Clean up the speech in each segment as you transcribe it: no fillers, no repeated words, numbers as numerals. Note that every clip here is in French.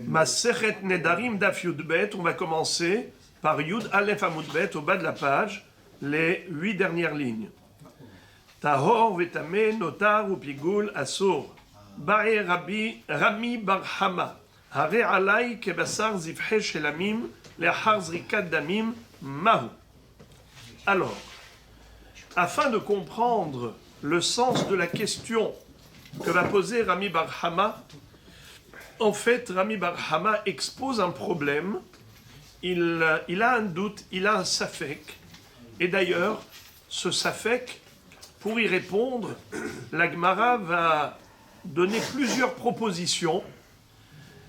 Masechet Nedarim Daf Yud Bet, on va commencer par Yud Aleph Amud Bet, au bas de la page, les 8 dernières lignes. Tahor Vetame Notar Upigul Asur Bae Rami Bar Hama Hare Alai Kebasar Zivhe Shelamim Leachar Zrikat Damim Mahu. Alors, afin de comprendre le sens de la question que va poser Rami Bar Hama, en fait, Rami Bar Hama expose un problème, il a un doute, il a un safek, et d'ailleurs, ce safek, pour y répondre, la Gemara va donner plusieurs propositions,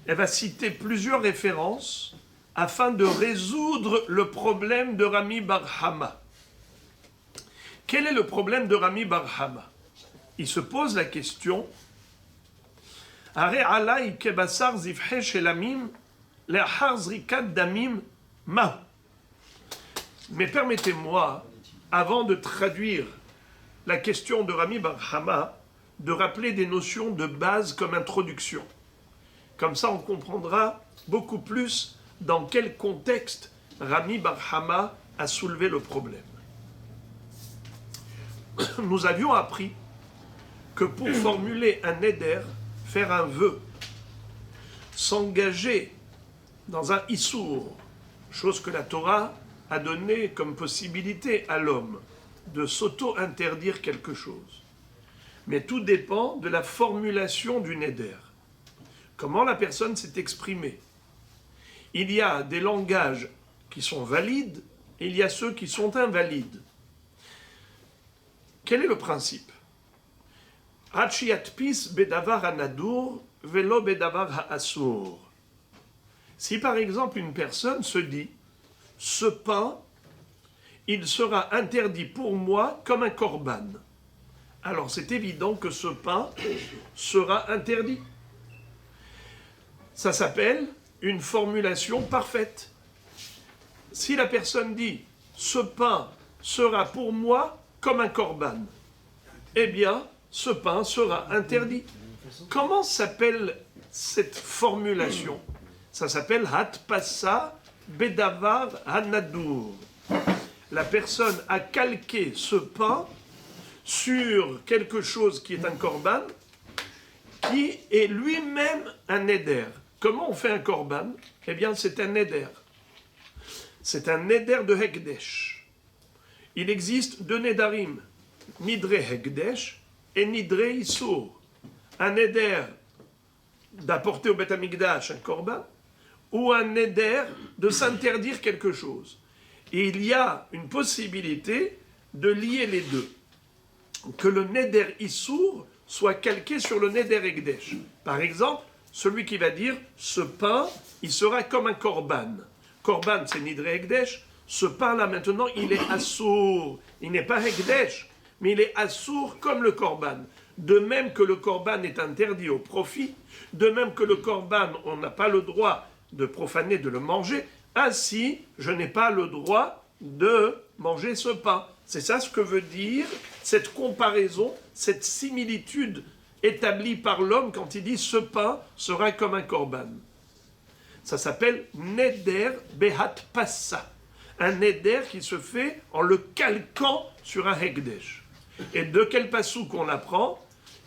elle va citer plusieurs références, afin de résoudre le problème de Rami Bar Hama. Quel est le problème de Rami Bar Hama? Il se pose la question, Are alai kebasar zivhe shelamim leachar zrikat damim ma. Mais permettez-moi, avant de traduire la question de Rami Bar Hama, de rappeler des notions de base comme introduction. Comme ça, on comprendra beaucoup plus dans quel contexte Rami Bar Hama a soulevé le problème. Nous avions appris que pour formuler un éder, faire un vœu, s'engager dans un issour, chose que la Torah a donnée comme possibilité à l'homme de s'auto-interdire quelque chose. Mais tout dépend de la formulation du neder. Comment la personne s'est exprimée. Il y a des langages qui sont valides et il y a ceux qui sont invalides. Quel est le principe? bedavar hanadur velo bedavar haasur. Si par exemple une personne se dit « ce pain, il sera interdit pour moi comme un korban », alors c'est évident que ce pain sera interdit. Ça s'appelle une formulation parfaite. Si la personne dit « ce pain sera pour moi comme un korban », eh bien, ce pain sera interdit. Comment s'appelle cette formulation? Ça s'appelle Hatpassa Bedavar Hanadur. La personne a calqué ce pain sur quelque chose qui est un korban, qui est lui-même un neder. Comment on fait un korban? Eh bien, c'est un neder. C'est un neder de Hekdesh. Il existe deux nedarim, Nidre Hekdesh et Nidre Issour. Un neder d'apporter au Beth Amikdash un korban, ou un neder de s'interdire quelque chose. Et il y a une possibilité de lier les deux. Que le neder Issour soit calqué sur le neder Hekdesh. Par exemple, celui qui va dire « ce pain, il sera comme un korban ». Korban, c'est Nidre Hekdesh. Ce pain-là, maintenant, il est Assour. Il n'est pas Hekdesh, mais il est Assour comme le korban. De même que le korban est interdit au profit, de même que le korban, on n'a pas le droit de profaner, de le manger, ainsi, je n'ai pas le droit de manger ce pain. C'est ça ce que veut dire cette comparaison, cette similitude établie par l'homme quand il dit « ce pain sera comme un korban ». Ça s'appelle « neder behat passa ». Un neder qui se fait en le calquant sur un hekdesh. Et de quel passouk on apprend?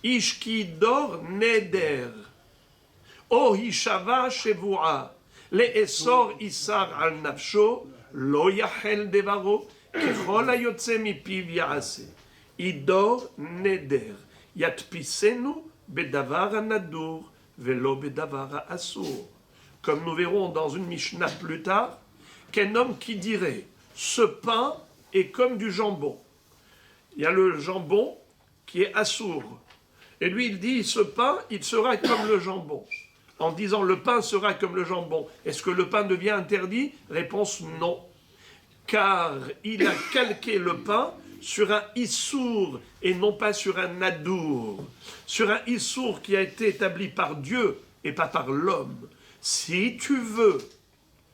Ishki dor neder. O hishava shevua. Le esor isar al nafsho. Lo yachel devaro. Kechol ayotse mipiv yaase. Idor neder. Yatpisenu bedavar anadur. Velo bedavar asur. Comme nous verrons dans une Mishnah plus tard, qu'un homme qui dirait « ce pain est comme du jambon ». Il y a le jambon qui est assour. Et lui, il dit « ce pain, il sera comme le jambon ». En disant « le pain sera comme le jambon ». Est-ce que le pain devient interdit? Réponse « non ». Car il a calqué le pain sur un issour et non pas sur un nadour. Sur un issour qui a été établi par Dieu et pas par l'homme. Si tu veux,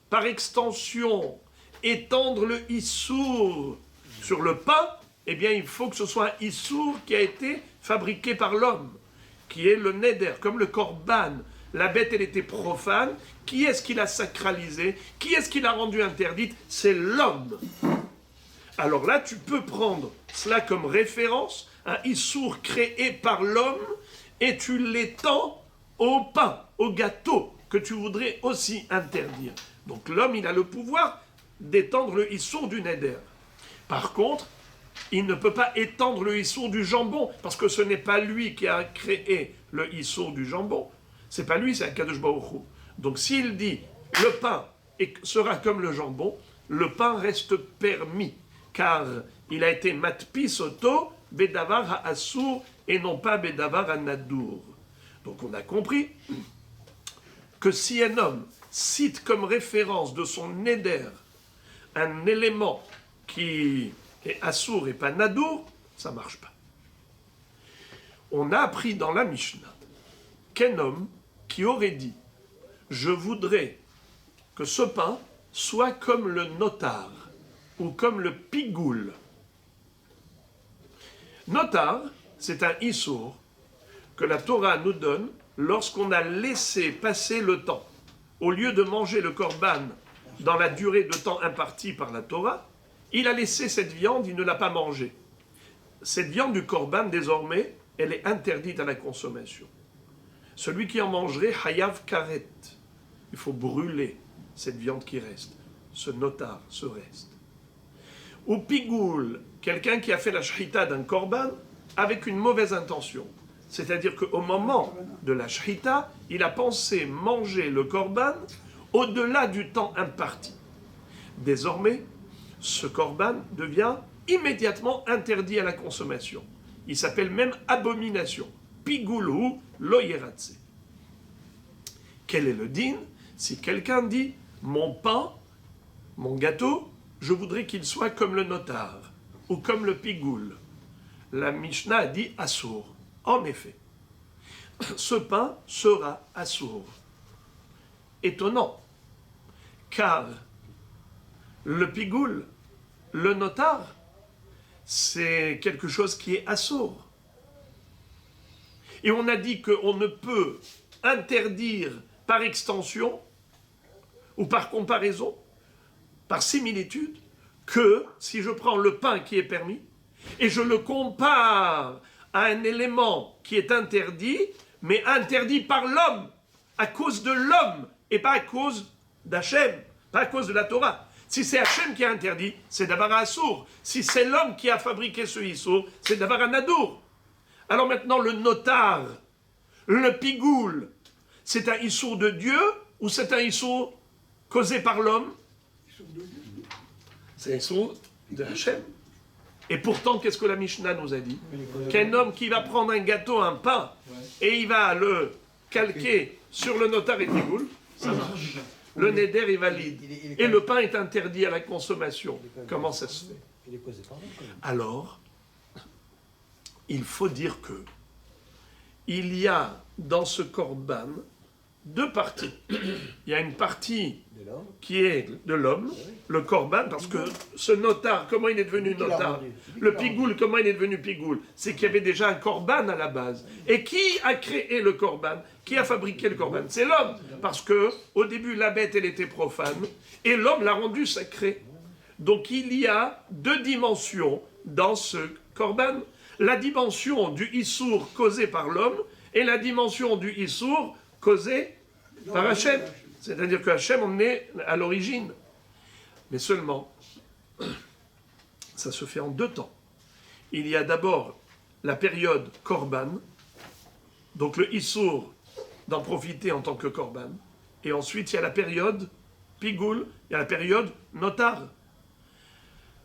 par extension, étendre le issour sur le pain, eh bien, il faut que ce soit un issour qui a été fabriqué par l'homme, qui est le neder, comme le korban. la bête elle était profane, qui est-ce qui l'a sacralisée? Qui est-ce qui l'a rendue interdite? C'est l'homme. Alors là, tu peux prendre cela comme référence, un issour créé par l'homme, et tu l'étends au pain, au gâteau, que tu voudrais aussi interdire. Donc l'homme, il a le pouvoir d'étendre le issour du neder. Par contre, il ne peut pas étendre le issour du jambon, parce que ce n'est pas lui qui a créé le issour du jambon. C'est pas lui, c'est Akadosh Baruch Hu. Donc s'il dit, le pain sera comme le jambon, le pain reste permis, car il a été matpi soto, bedavar ha-assour, et non pas bedavar ha-nadour. Donc on a compris que si un homme cite comme référence de son neder un élément qui est assour et pas nadour, ça ne marche pas. On a appris dans la Mishnah qu'un homme qui aurait dit « Je voudrais que ce pain soit comme le notar ou comme le pigoul ». Notar, c'est un issour que la Torah nous donne lorsqu'on a laissé passer le temps. Au lieu de manger le korban dans la durée de temps impartie par la Torah, il a laissé cette viande, il ne l'a pas mangée. Cette viande du korban, désormais, elle est interdite à la consommation. Celui qui en mangerait, hayav karet. Il faut brûler cette viande qui reste, ce notar, ce reste. Ou pigoul, quelqu'un qui a fait la shrita d'un korban avec une mauvaise intention. C'est-à-dire qu'au moment de la shrita, il a pensé manger le korban au-delà du temps imparti. Désormais, ce korban devient immédiatement interdit à la consommation. Il s'appelle même abomination. Pigoulou lo yeratse. Quel est le din? Si quelqu'un dit « Mon pain, mon gâteau, je voudrais qu'il soit comme le notar ou comme le pigoul ». La Mishnah a dit « assour ». En effet, ce pain sera assour. Étonnant, car le pigoul, le notar, c'est quelque chose qui est assour. Et on a dit qu'on ne peut interdire par extension ou par comparaison, par similitude, que si je prends le pain qui est permis et je le compare à un élément qui est interdit, mais interdit par l'homme, à cause de l'homme, et pas à cause d'Hachem, pas à cause de la Torah. Si c'est Hachem qui a interdit, c'est d'abord un assour. Si c'est l'homme qui a fabriqué ce issour, c'est d'abord un nadour. Alors maintenant, le notar, le pigoul, c'est un issour de Dieu ou c'est un issour causé par l'homme? C'est un issour de Hachem. Et pourtant, qu'est-ce que la Mishnah nous a dit? Qu'un homme qui va prendre un gâteau, un pain, et il va le calquer sur le notar et pigoul, ça marche. Le neder est valide. Et le pain est interdit à la consommation. Comment ça se fait? Alors, il faut dire que il y a dans ce korban deux parties. Il y a une partie qui est de l'homme, le korban, parce que ce notar, comment il est devenu notar? Le pigoul, comment il est devenu pigoul? C'est qu'il y avait déjà un korban à la base. Et qui a créé le korban? Qui a fabriqué le korban? C'est l'homme. Parce que au début, la bête, elle était profane, et l'homme l'a rendue sacrée. Donc il y a deux dimensions dans ce korban. La dimension du issour causé par l'homme et la dimension du issour causé par Hachem. C'est-à-dire que Hachem en est à l'origine. Mais seulement, ça se fait en deux temps. Il y a d'abord la période korban, donc le issour d'en profiter en tant que korban. Et ensuite, il y a la période pigoul, il y a la période notar.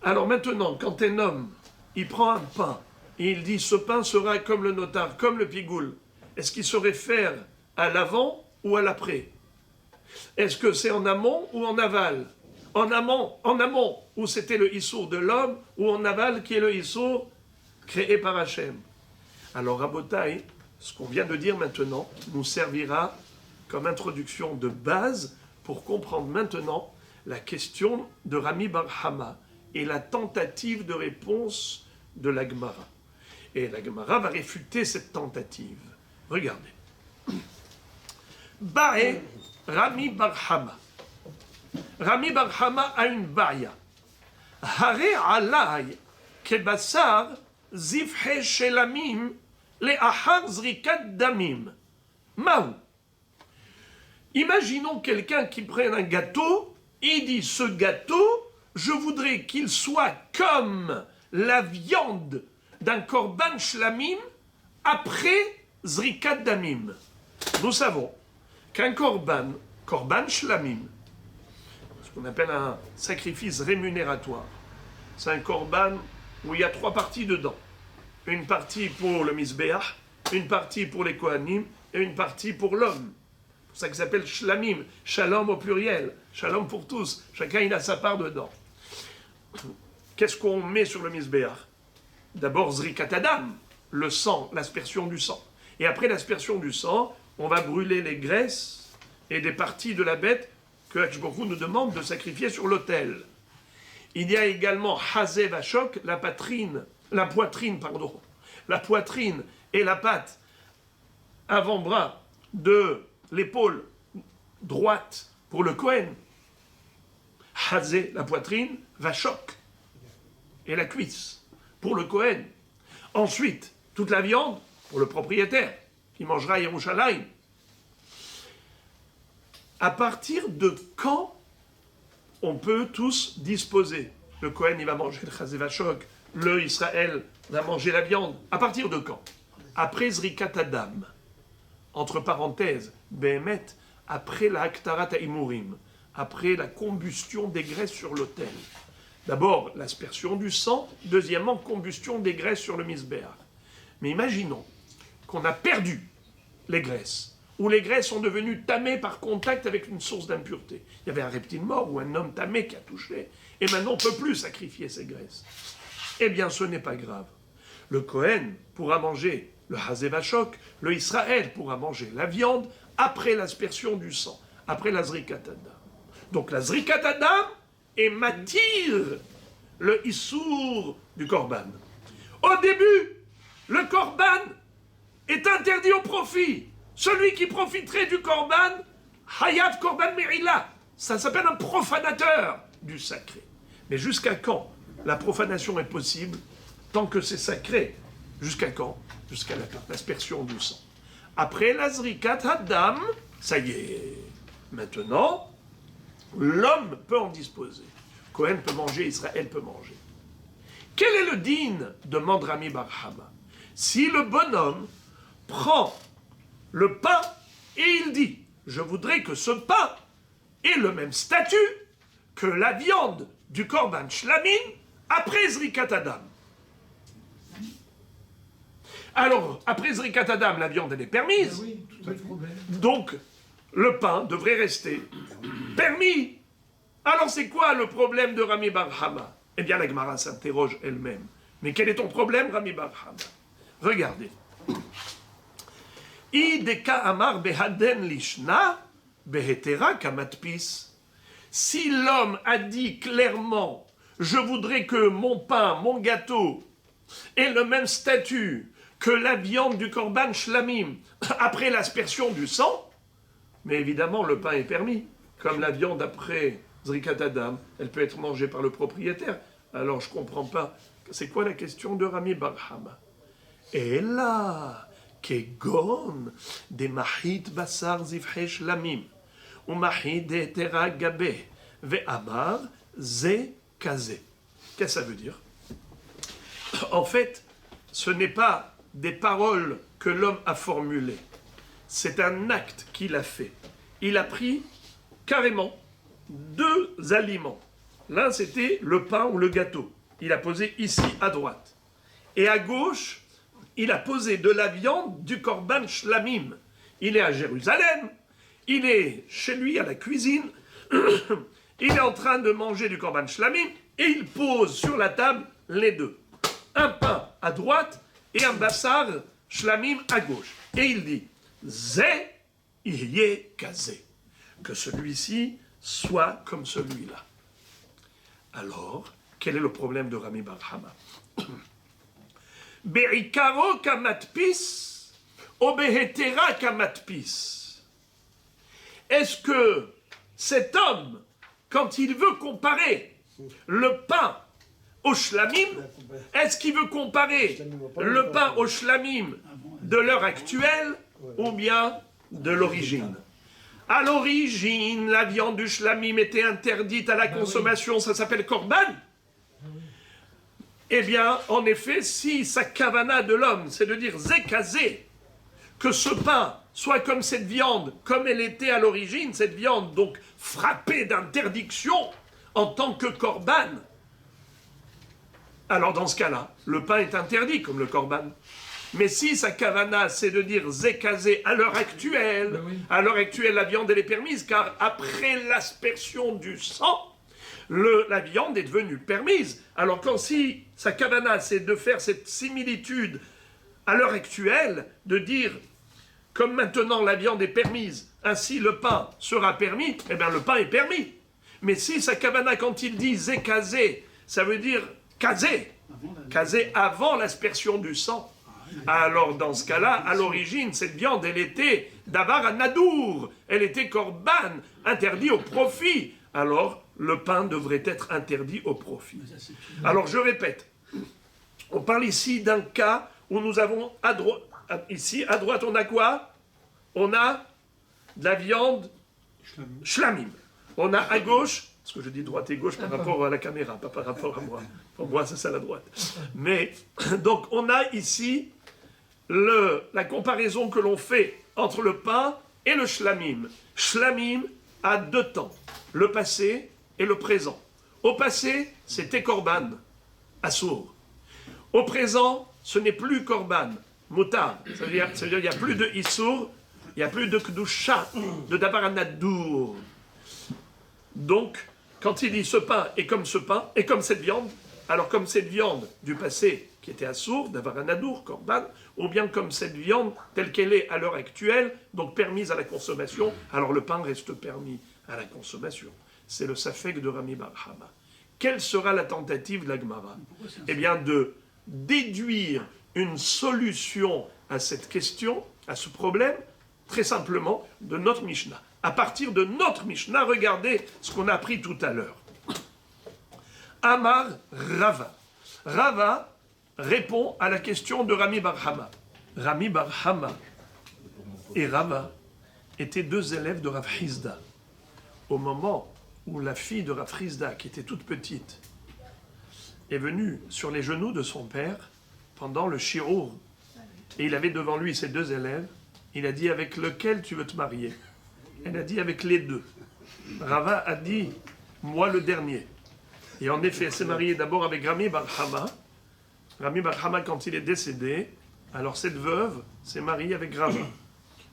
Alors maintenant, quand un homme, il prend un pain, et il dit, ce pain sera comme le notar, comme le pigoul, est-ce qu'il se réfère à l'avant ou à l'après? Est-ce que c'est en amont ou en aval? En amont, où c'était le issour de l'homme, ou en aval, qui est le issour créé par Hachem. Alors, Rabotai, ce qu'on vient de dire maintenant, nous servira comme introduction de base pour comprendre maintenant la question de Rami Bar Hama et la tentative de réponse de la Gemara. Et la Gemara va réfuter cette tentative. Regardez. Bae Rami Bar Hama. Rami Bar Hama a une baïa. Hare alay kebassar zivhe shelamim le'achar zrikat damim. Maou. Imaginons quelqu'un qui prenne un gâteau et dit ce gâteau, je voudrais qu'il soit comme la viande d'un korban shlamim après zrikat damim. Nous savons qu'un korban shlamim, ce qu'on appelle un sacrifice rémunératoire, c'est un korban où il y a 3 parties dedans. Une partie pour le misbéach, une partie pour les kohanim et une partie pour l'homme. C'est pour ça que ça s'appelle shlamim, shalom au pluriel, shalom pour tous, chacun il a sa part dedans. Qu'est-ce qu'on met sur le misbéach? D'abord zrikat adam, le sang, l'aspersion du sang. Et après l'aspersion du sang, on va brûler les graisses et des parties de la bête que Hachborou nous demande de sacrifier sur l'autel. Il y a également Hazé Vachok, la poitrine et la patte avant-bras de l'épaule droite pour le Kohen. Hazé, la poitrine, Vachok, et la cuisse pour le Kohen. Ensuite, toute la viande pour le propriétaire qui mangera Yerushalayim. À partir de quand on peut tous disposer? Le Kohen, il va manger le Chazé Vachok, le Israël va manger la viande. À partir de quand? Après Zrikat Adam. Entre parenthèses, Behemet, après la Haktarat Ha'imurim, après la combustion des graisses sur l'autel. D'abord, l'aspersion du sang, deuxièmement, combustion des graisses sur le misbéach. Mais imaginons qu'on a perdu les graisses, ou les graisses sont devenues tamées par contact avec une source d'impureté. Il y avait un reptile mort ou un homme tamé qui a touché, et maintenant on ne peut plus sacrifier ces graisses. Eh bien, ce n'est pas grave. Le Kohen pourra manger le Hazé Vachok, le Israël pourra manger la viande après l'aspersion du sang, après la Zrikat Adam. Donc la Zrikat Adam est matir le Issour du Korban. Au début, le Korban est interdit au profit. Celui qui profiterait du Korban, Hayat Korban Merila, ça s'appelle un profanateur du sacré. Mais jusqu'à quand la profanation est possible tant que c'est sacré? Jusqu'à quand? Jusqu'à l'aspersion du sang. Après la Zrikat Adam, ça y est. Maintenant, l'homme peut en disposer. Cohen peut manger, Israël peut manger. Quel est le din? Demande Rami Bar Hama. Si le bonhomme prend le pain et il dit « Je voudrais que ce pain ait le même statut que la viande du Korban Shlamim après Zrikat Adam. » Alors, après Zrikat Adam, la viande, elle est permise. Oui, pas de problème. Donc, le pain devrait rester permis. Alors, c'est quoi le problème de Rami Bar Hama? Eh bien, la Gemara s'interroge elle-même. Mais quel est ton problème, Rami Bar Hama? Regardez. Ideka amar behaden lishna behetera kamatpis. Si l'homme a dit clairement, je voudrais que mon pain, mon gâteau, ait le même statut que la viande du Korban Shlamim après l'aspersion du sang, mais évidemment le pain est permis, comme la viande après Zrikat Adam, elle peut être mangée par le propriétaire. Alors je ne comprends pas, c'est quoi la question de Rami Bar Hama? Et là, kegon de mahit basar zivhe shlamim, ou mahit de tera gabe, ve amar ze kaze. Qu'est-ce que ça veut dire? En fait, ce n'est pas des paroles que l'homme a formulées. C'est un acte qu'il a fait. Il a pris carrément 2 aliments. L'un, c'était le pain ou le gâteau. Il a posé ici, à droite. Et à gauche, il a posé de la viande du Korban Shlamim. Il est à Jérusalem. Il est chez lui, à la cuisine. Il est en train de manger du Korban Shlamim. Et il pose sur la table les 2. Un pain à droite et un bassar Shlamim à gauche. Et il dit, Zé yé kazé. Que celui-ci soit comme celui-là. Alors, quel est le problème de Rami Bar Hama? Be'ikaro kamatpis, obehetera kamatpis. est-ce que cet homme, quand il veut comparer le pain au shlamim, est-ce qu'il veut comparer le pain au shlamim de l'heure actuelle ou bien de l'origine? À l'origine, la viande du shlamim était interdite à la consommation, ça s'appelle korban. Eh bien, en effet, si sa kavana de l'homme, c'est de dire zekazé, que ce pain soit comme cette viande, comme elle était à l'origine, cette viande donc frappée d'interdiction en tant que korban, alors dans ce cas-là, le pain est interdit comme le korban. Mais si sa kavana, c'est de dire zekazé à l'heure actuelle, à l'heure actuelle, la viande, elle est permise, car après l'aspersion du sang, la viande est devenue permise. Alors quand si sa kavana, c'est de faire cette similitude à l'heure actuelle, de dire, comme maintenant la viande est permise, ainsi le pain sera permis, eh bien le pain est permis. Mais si sa kavana, quand il dit zekazé, ça veut dire kazé, kazé avant l'aspersion du sang, alors dans ce cas-là, à l'origine, cette viande, elle était davar à nadour, elle était korban, interdit au profit. Alors, le pain devrait être interdit au profit. Alors, je répète, on parle ici d'un cas où nous avons ici, à droite, on a quoi? On a de la viande shlamim. On a à gauche, parce que je dis droite et gauche par rapport à la caméra, pas par rapport à moi. Pour moi, c'est ça la droite. Mais, donc, on a ici la comparaison que l'on fait entre le pain et le shlamim. Shlamim a deux temps, le passé et le présent. Au passé, c'était korban, assour. Au présent, ce n'est plus korban, mutar. Ça veut dire qu'il n'y a plus de issour, il n'y a plus de kdusha, de davar anadour. Donc, quand il dit ce pain est comme ce pain, et comme cette viande, alors comme cette viande du passé qui était assour, davar anadour, korban, ou bien comme cette viande telle qu'elle est à l'heure actuelle, donc permise à la consommation, alors le pain reste permis à la consommation. C'est le safek de Rami Bar Hama. Quelle sera la tentative de la Gemara? Eh bien, de déduire une solution à cette question, à ce problème, très simplement, de notre Mishnah. À partir de notre Mishnah, regardez ce qu'on a appris tout à l'heure. Amar Rava. Rava répond à la question de Rami Bar Hama. Rami Bar Hama et Rava étaient deux élèves de Rav Hizda. Au moment où la fille de Rav Hizda, qui était toute petite, est venue sur les genoux de son père pendant le shirour, et il avait devant lui ses deux élèves, il a dit, avec lequel tu veux te marier? Elle a dit, avec les deux. Rava a dit, moi le dernier. Et en effet, elle s'est mariée d'abord avec Rami Bar Hama. Rami Bar Hama, quand il est décédé, alors cette veuve s'est mariée avec Rava.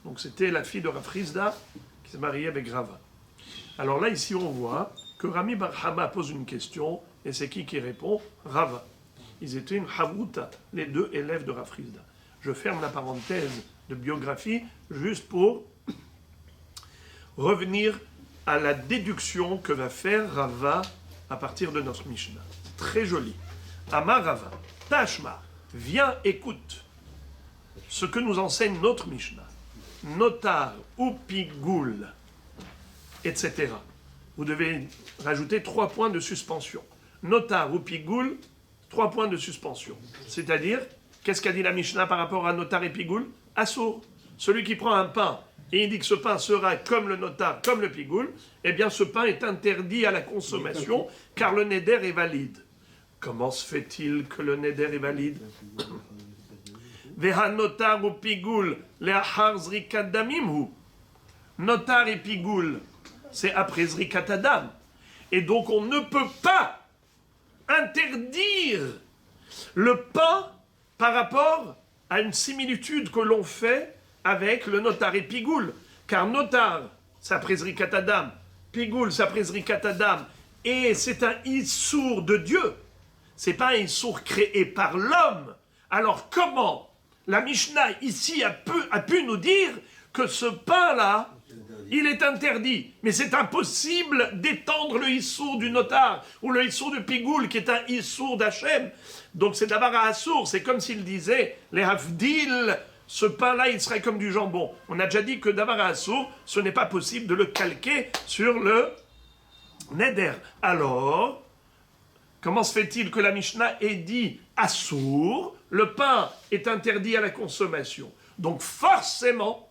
Donc c'était la fille de Rav Hizda qui s'est mariée avec Rava. Alors là, ici, on voit que Rami Bar Hama pose une question, et c'est qui répond? Rava. Ils étaient une havruta, les deux élèves de Rav Hizda. Je ferme la parenthèse de biographie, juste pour revenir à la déduction que va faire Rava à partir de notre Mishnah. Très joli. Amar Rava, Tashma, viens, écoute ce que nous enseigne notre Mishnah. Notar ou pigoul, etc. Vous devez rajouter 3 points de suspension. Notar ou pigoul, 3 points de suspension. C'est-à-dire, qu'est-ce qu'a dit la Mishnah par rapport à notar et pigoul? Assour. Celui qui prend un pain et il dit que ce pain sera comme le notar, comme le pigoul, eh bien ce pain est interdit à la consommation car le neder est valide. Comment se fait-il que le neder est valide? Veha notar ou pigoul, le'achar zrikat damimhu. Notar et pigoul, c'est après zrikat adam. Et donc on ne peut pas interdire le pain par rapport à une similitude que l'on fait avec le notar et pigoul. Car notar, c'est après zrikat adam, pigoul, c'est après zrikat adam, et c'est un issour de Dieu. C'est pas un issour créé par l'homme. Alors comment la Mishnah ici a pu nous dire que ce pain-là, il est interdit. Mais c'est impossible d'étendre le issour du notar ou le issour du pigoul qui est un issour d'Hachem. Donc c'est d'abord à assour. C'est comme s'il disait les havdil ce pain-là, il serait comme du jambon. On a déjà dit que Davar Assour, ce n'est pas possible de le calquer sur le Neder. Alors, comment se fait-il que la Mishnah ait dit Assour, le pain est interdit à la consommation? Donc forcément,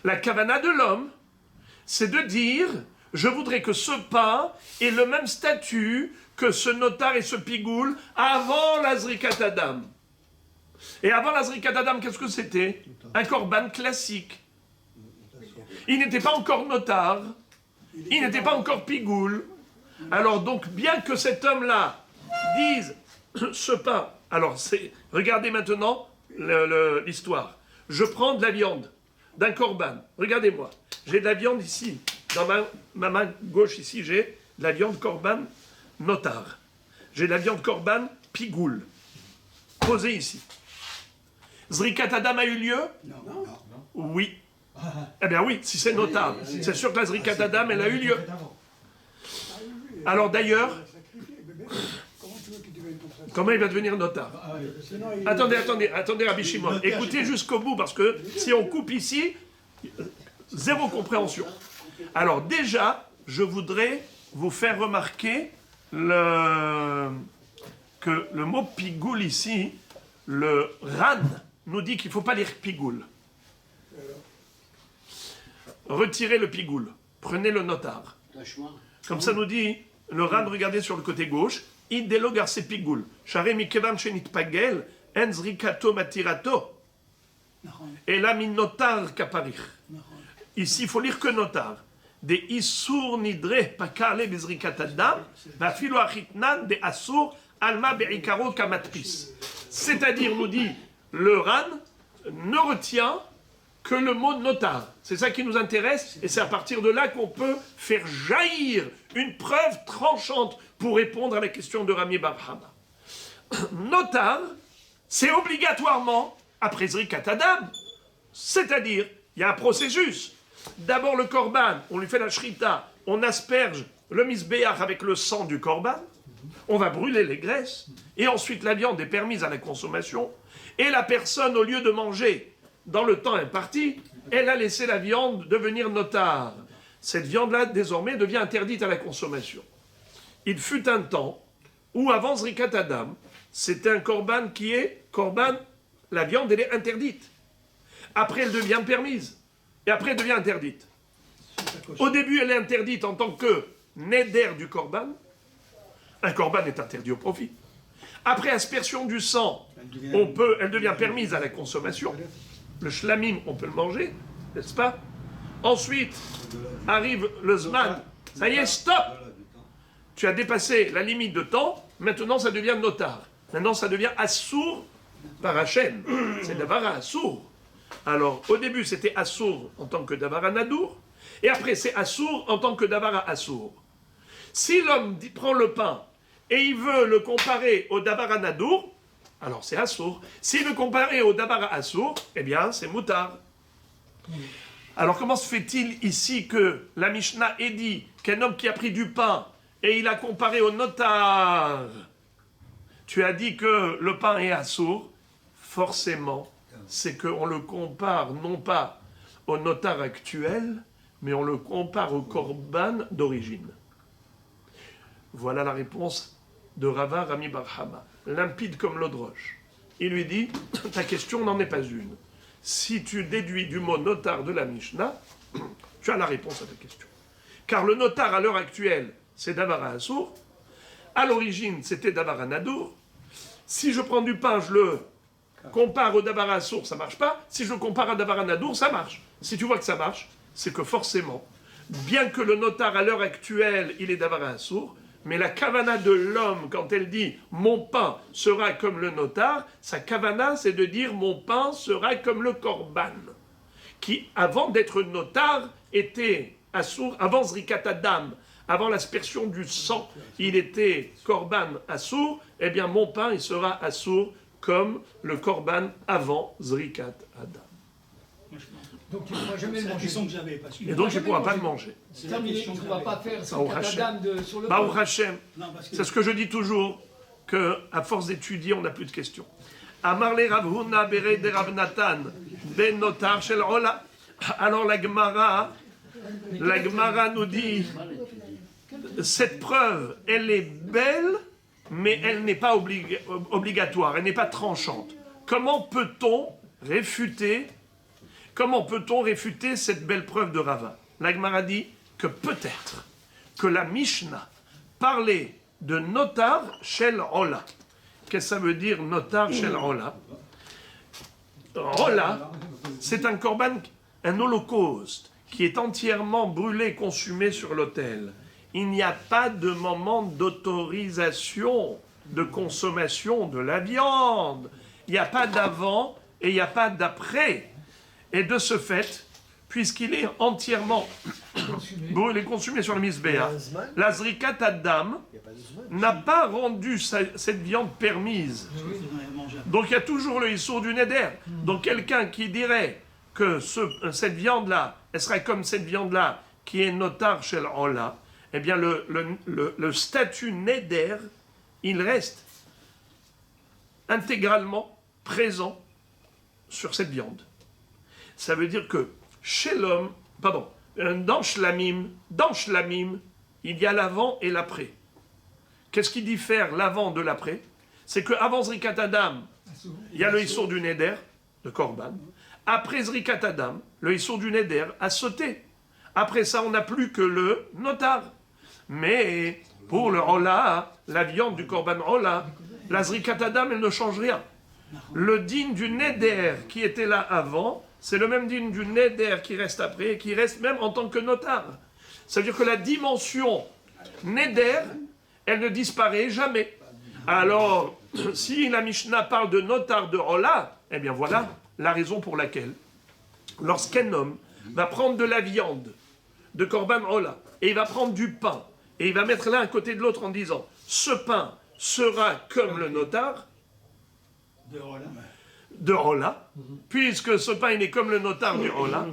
la kavana de l'homme, c'est de dire, je voudrais que ce pain ait le même statut que ce notar et ce pigoule avant la Zrikat Adam. Et avant la Zrikat Adam, qu'est-ce que c'était? Un korban classique. Il n'était pas encore notar, il n'était pas encore pigoule. Alors donc, bien que cet homme-là dise ce pain, alors regardez maintenant l'histoire. Je prends de la viande d'un korban. Regardez-moi, j'ai de la viande ici, dans ma main gauche ici, j'ai de la viande korban notar. J'ai de la viande korban pigoule, posée ici. Zrikat Adam a eu lieu? Non. Oui. Eh bien oui, si c'est notable. C'est sûr que la Zrikat Adam, elle a eu lieu. Alors d'ailleurs, comment il va devenir notable? Attendez, Rabbi Shimon. Écoutez jusqu'au bout, parce que si on coupe ici, zéro compréhension. Alors déjà, je voudrais vous faire remarquer que le mot pigoule ici, le ran, nous dit qu'il ne faut pas lire pigoule. Retirez le pigoule, prenez le notar. Comme ça nous dit, le ran, regardez sur le côté gauche, idelo garse pigoule, share mikevan shenit pagel, en zrikato matirato, et là min notar kaparich. Ici, il faut lire que notar. Des isur nidre pakale bezrikat adam, vafilo achitnan de asur alma beikaro kamatpis. C'est-à-dire, nous dit, le ran ne retient que le mot notar. C'est ça qui nous intéresse, et c'est à partir de là qu'on peut faire jaillir une preuve tranchante pour répondre à la question de Rami Bar Hama. Notar, c'est obligatoirement après Zrikat Adam. C'est-à-dire, il y a un processus. D'abord le korban, on lui fait la shrita, on asperge le misbéach avec le sang du korban, on va brûler les graisses, et ensuite la viande est permise à la consommation, et la personne, au lieu de manger dans le temps imparti, elle a laissé la viande devenir notar. Cette viande-là, désormais, devient interdite à la consommation. Il fut un temps où, avant Zrikat Adam, c'était un korban qui est korban, la viande, elle est interdite. Après, elle devient permise. Et après, elle devient interdite. Au début, elle est interdite en tant que neder du korban. Un korban est interdit au profit. Après aspersion du sang, elle devient permise à la consommation. Le shlamim, on peut le manger, n'est-ce pas? Ensuite, arrive le zman. Ça y est, stop! Tu as dépassé la limite de temps, maintenant ça devient notar. Maintenant ça devient assour par Hachem. C'est davara assour. Alors, au début, c'était assour en tant que davara nadour, et après, c'est assour en tant que davara assour. Si l'homme prend le pain et il veut le comparer au davara nadour, alors c'est assour. S'il veut comparer au davara assour, eh bien, c'est moutar. Alors, comment se fait-il ici que la Mishnah ait dit qu'un homme qui a pris du pain et il a comparé au notar, tu as dit que le pain est assour? Forcément, c'est qu'on le compare non pas au notar actuel, mais on le compare au korban d'origine. Voilà la réponse de Rava Rami Bar Hama, limpide comme l'eau de roche. Il lui dit, ta question n'en est pas une. Si tu déduis du mot notar de la Mishnah, tu as la réponse à ta question. Car le notar à l'heure actuelle, c'est davara assour. À l'origine, c'était davara nadour. Si je prends du pain, je le compare au davara assour, ça marche pas. Si je le compare à davara nadour, ça marche. Si tu vois que ça marche, c'est que forcément, bien que le notar à l'heure actuelle, il est davara assour, mais la kavana de l'homme, quand elle dit « mon pain sera comme le notar », sa kavana, c'est de dire « mon pain sera comme le korban », qui, avant d'être notar, était assour, avant Zrikat Adam, avant l'aspersion du sang, il était korban assour, eh bien mon pain, il sera assour comme le korban avant Zrikat Adam. Donc tu ne pourras jamais le manger. Et donc tu ne pourras pas le manger. C'est terminé, tu ne pourras pas faire Zrikat Adam sur le Baruch Hashem, c'est ce que je dis toujours, qu'à force d'étudier, on n'a plus de questions. Amar le Rav Huna bere de Rav Natan ben notar shel ola. Alors la Gemara nous dit, cette preuve, elle est belle, mais elle n'est pas obligatoire, elle n'est pas tranchante. Comment peut-on réfuter cette belle preuve de Rava? La Gemara dit que peut-être que la Mishnah parlait de notar shel ola. Qu'est-ce que ça veut dire notar shel ola? Ola, c'est un korban, un holocauste qui est entièrement brûlé, consumé sur l'autel. Il n'y a pas de moment d'autorisation de consommation de la viande. Il n'y a pas d'avant et il n'y a pas d'après. Et de ce fait, puisqu'il est entièrement brûlé, consumé sur le misbéa, la Zrikat Adam n'a pas rendu cette viande permise. Donc il y a toujours le issour du neder. Donc quelqu'un qui dirait que cette viande-là, elle serait comme cette viande-là, qui est notar shel ola, eh bien le statut neder, il reste intégralement présent sur cette viande. Ça veut dire que chez l'homme, dans Shlamim, il y a l'avant et l'après. Qu'est-ce qui diffère l'avant de l'après? C'est qu'avant Zrikat Adam, il y a le issour du neder, de Korban. Après Zrikat Adam, le issour du neder a sauté. Après ça, on n'a plus que le notar. Mais pour le Ola, la viande du Korban Ola, la Zrikat Adam, elle ne change rien. Le din du neder qui était là avant, c'est le même din du neder qui reste après, et qui reste même en tant que notar. Ça veut dire que la dimension neder, elle ne disparaît jamais. Alors, si la Mishnah parle de notar de Ola, eh bien voilà la raison pour laquelle, lorsqu'un homme va prendre de la viande de Korban Ola, et il va prendre du pain, et il va mettre l'un à côté de l'autre en disant, ce pain sera comme le notar de Ola, puisque ce pain il est comme le notar du Ola.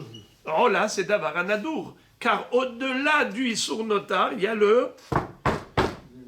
Ola, c'est d'avar anadour, car au-delà du issour notar, il y a le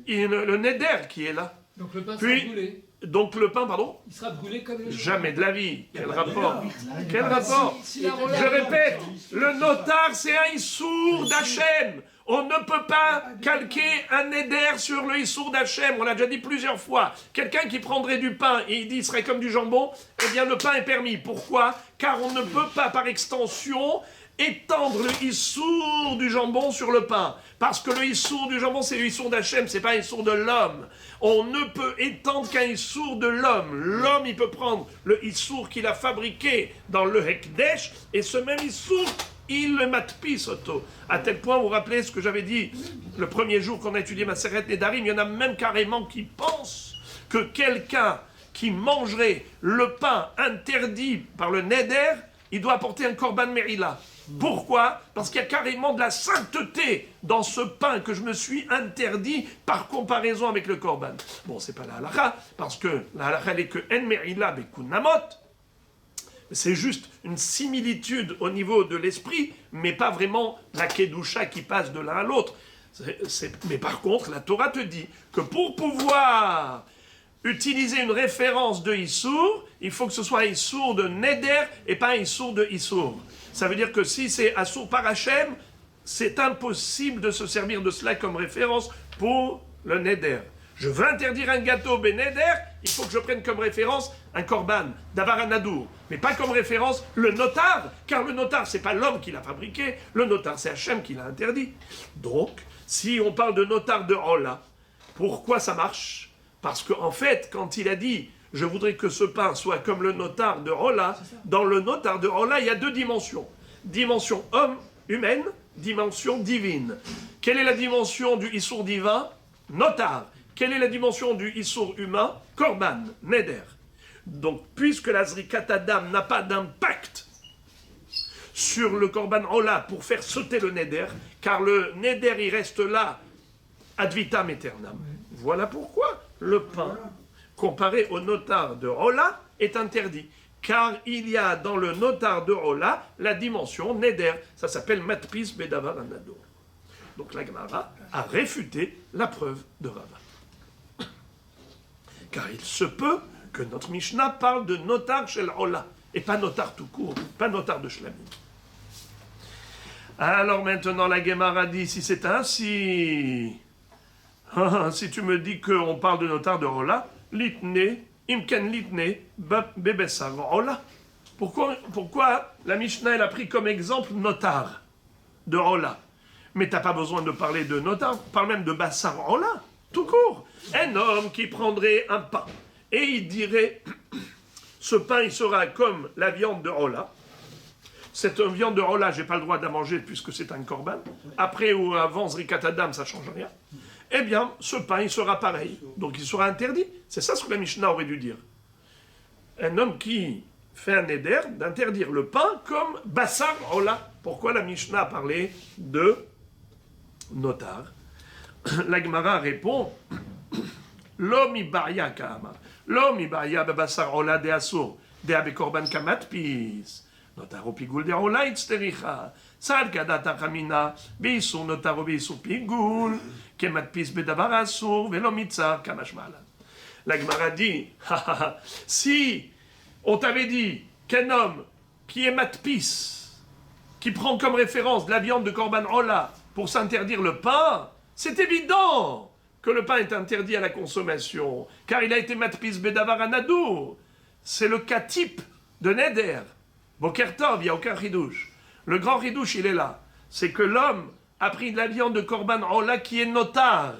neder qui est là. Donc le pain sera brûlé. Donc le pain, pardon? Il sera brûlé comme le Jamais de la vie. Quel rapport? Quel rapport? Je répète, le notar, c'est un issour d'Hachem. On ne peut pas calquer un neder sur le issour d'Hachem. On l'a déjà dit plusieurs fois. Quelqu'un qui prendrait du pain et il dit serait comme du jambon, eh bien le pain est permis. Pourquoi? Car on ne peut pas, par extension, étendre le issour du jambon sur le pain. Parce que le issour du jambon, c'est le issour d'Hachem, c'est pas un issour de l'homme. On ne peut étendre qu'un issour de l'homme. L'homme, il peut prendre le issour qu'il a fabriqué dans le Hekdesh, et ce même issour, il le matpis auto. À tel point, vous vous rappelez ce que j'avais dit le premier jour qu'on a étudié Maseret Nedarim, il y en a même carrément qui pensent que quelqu'un qui mangerait le pain interdit par le Neder, il doit apporter un Korban Merila. Pourquoi? Parce qu'il y a carrément de la sainteté dans ce pain que je me suis interdit par comparaison avec le Korban. Bon, c'est pas la halakha, parce que la halakha elle est que en merila bekunamot. C'est juste une similitude au niveau de l'esprit, mais pas vraiment la kedusha qui passe de l'un à l'autre. Mais par contre, la Torah te dit que pour pouvoir utiliser une référence de Issour, il faut que ce soit un Issour de Neder et pas un Issour de Issour. Ça veut dire que si c'est Assour par Hachem, c'est impossible de se servir de cela comme référence pour le Neder. Je veux interdire un gâteau Beneder, il faut que je prenne comme référence un Korban, Davar Anadour, mais pas comme référence le notar, car le notar, c'est pas l'homme qui l'a fabriqué, le notar, c'est Hachem qui l'a interdit. Donc, si on parle de notar de Ola, pourquoi ça marche? Parce qu'en fait, quand il a dit « je voudrais que ce pain soit comme le notar de Ola », dans le notar de Ola, il y a deux dimensions. Dimension homme, humaine, dimension divine. Quelle est la dimension du Issour divin? Notar. Quelle est la dimension du Issour humain? Korban, Neder. Donc, puisque la Zrikat Adam n'a pas d'impact sur le Korban Ola pour faire sauter le Neder, car le Neder, il reste là, ad vitam aeternam. Voilà pourquoi le pain, comparé au notar de Ola, est interdit. Car il y a dans le notar de Ola la dimension Neder. Ça s'appelle Matpis Bedavar Anado. Donc la Gemara a réfuté la preuve de Rava. Car il se peut que notre Mishnah parle de notar shel Ola, et pas notar tout court, pas notar de Shlamim. Alors maintenant, la Gemara dit, si c'est ainsi, si tu me dis qu'on parle de notar de Ola, litne, imken litne, bebesar Ola. Pourquoi la Mishnah, elle a pris comme exemple notar de Ola? Mais t'as pas besoin de parler de notar, parle même de bassar Ola, tout court. Un homme qui prendrait un pain, et il dirait, ce pain, il sera comme la viande de Ola. Cette viande de Ola, j'ai pas le droit de la manger puisque c'est un korban. Après ou avant Zrikat Adam, ça change rien. Eh bien, ce pain, il sera pareil. Donc, il sera interdit. C'est ça ce que la Mishnah aurait dû dire. Un homme qui fait un éder d'interdire le pain comme bassar Ola. Pourquoi la Mishnah a parlé de notar? La Gemara répond, L'homme ibaria kama. L'homme ibaria bassar Ola de asur. De abekorban kamat pis. Notaro pigul de Ola itztericha. Sad kadata chamina. Beisur notaro beisur pigul. Kemat pis bedavar asur. Velo mitzar kamashmala. La Gemara dit, si on t'avait dit qu'un homme qui est matpis, qui prend comme référence de la viande de Korban Ola pour s'interdire le pain, c'est évident que le pain est interdit à la consommation, car il a été matpis bedavar anadour. C'est le cas type de Neder. Boker Tov, il n'y a aucun ridouche. Le grand ridouche, il est là. C'est que l'homme a pris de la viande de Korban Ola qui est notar,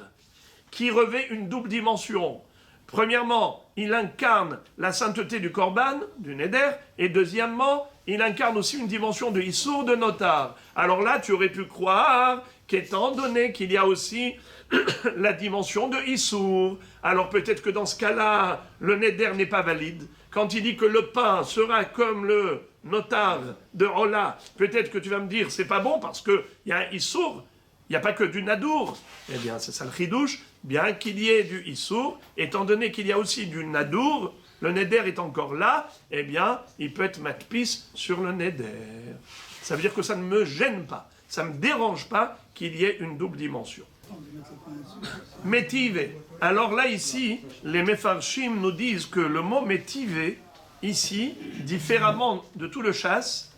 qui revêt une double dimension. Premièrement, il incarne la sainteté du Korban, du Neder, et deuxièmement, il incarne aussi une dimension de Issour, de notar. Alors là, tu aurais pu croire qu'étant donné qu'il y a aussi la dimension de Issour, alors peut-être que dans ce cas-là, le Neder n'est pas valide. Quand il dit que le pain sera comme le notar de Ola, peut-être que tu vas me dire, c'est pas bon parce qu'il y a un Issour, il n'y a pas que du Nadour. Eh bien, c'est ça le chidouche. Bien qu'il y ait du Issour, étant donné qu'il y a aussi du Nadour, le Neder est encore là, eh bien, il peut être matpis sur le Neder. Ça veut dire que ça ne me gêne pas, ça ne me dérange pas qu'il y ait une double dimension. Métivé. Alors là, ici, les Mefarshim nous disent que le mot métivé, ici, différemment de tout le chasse,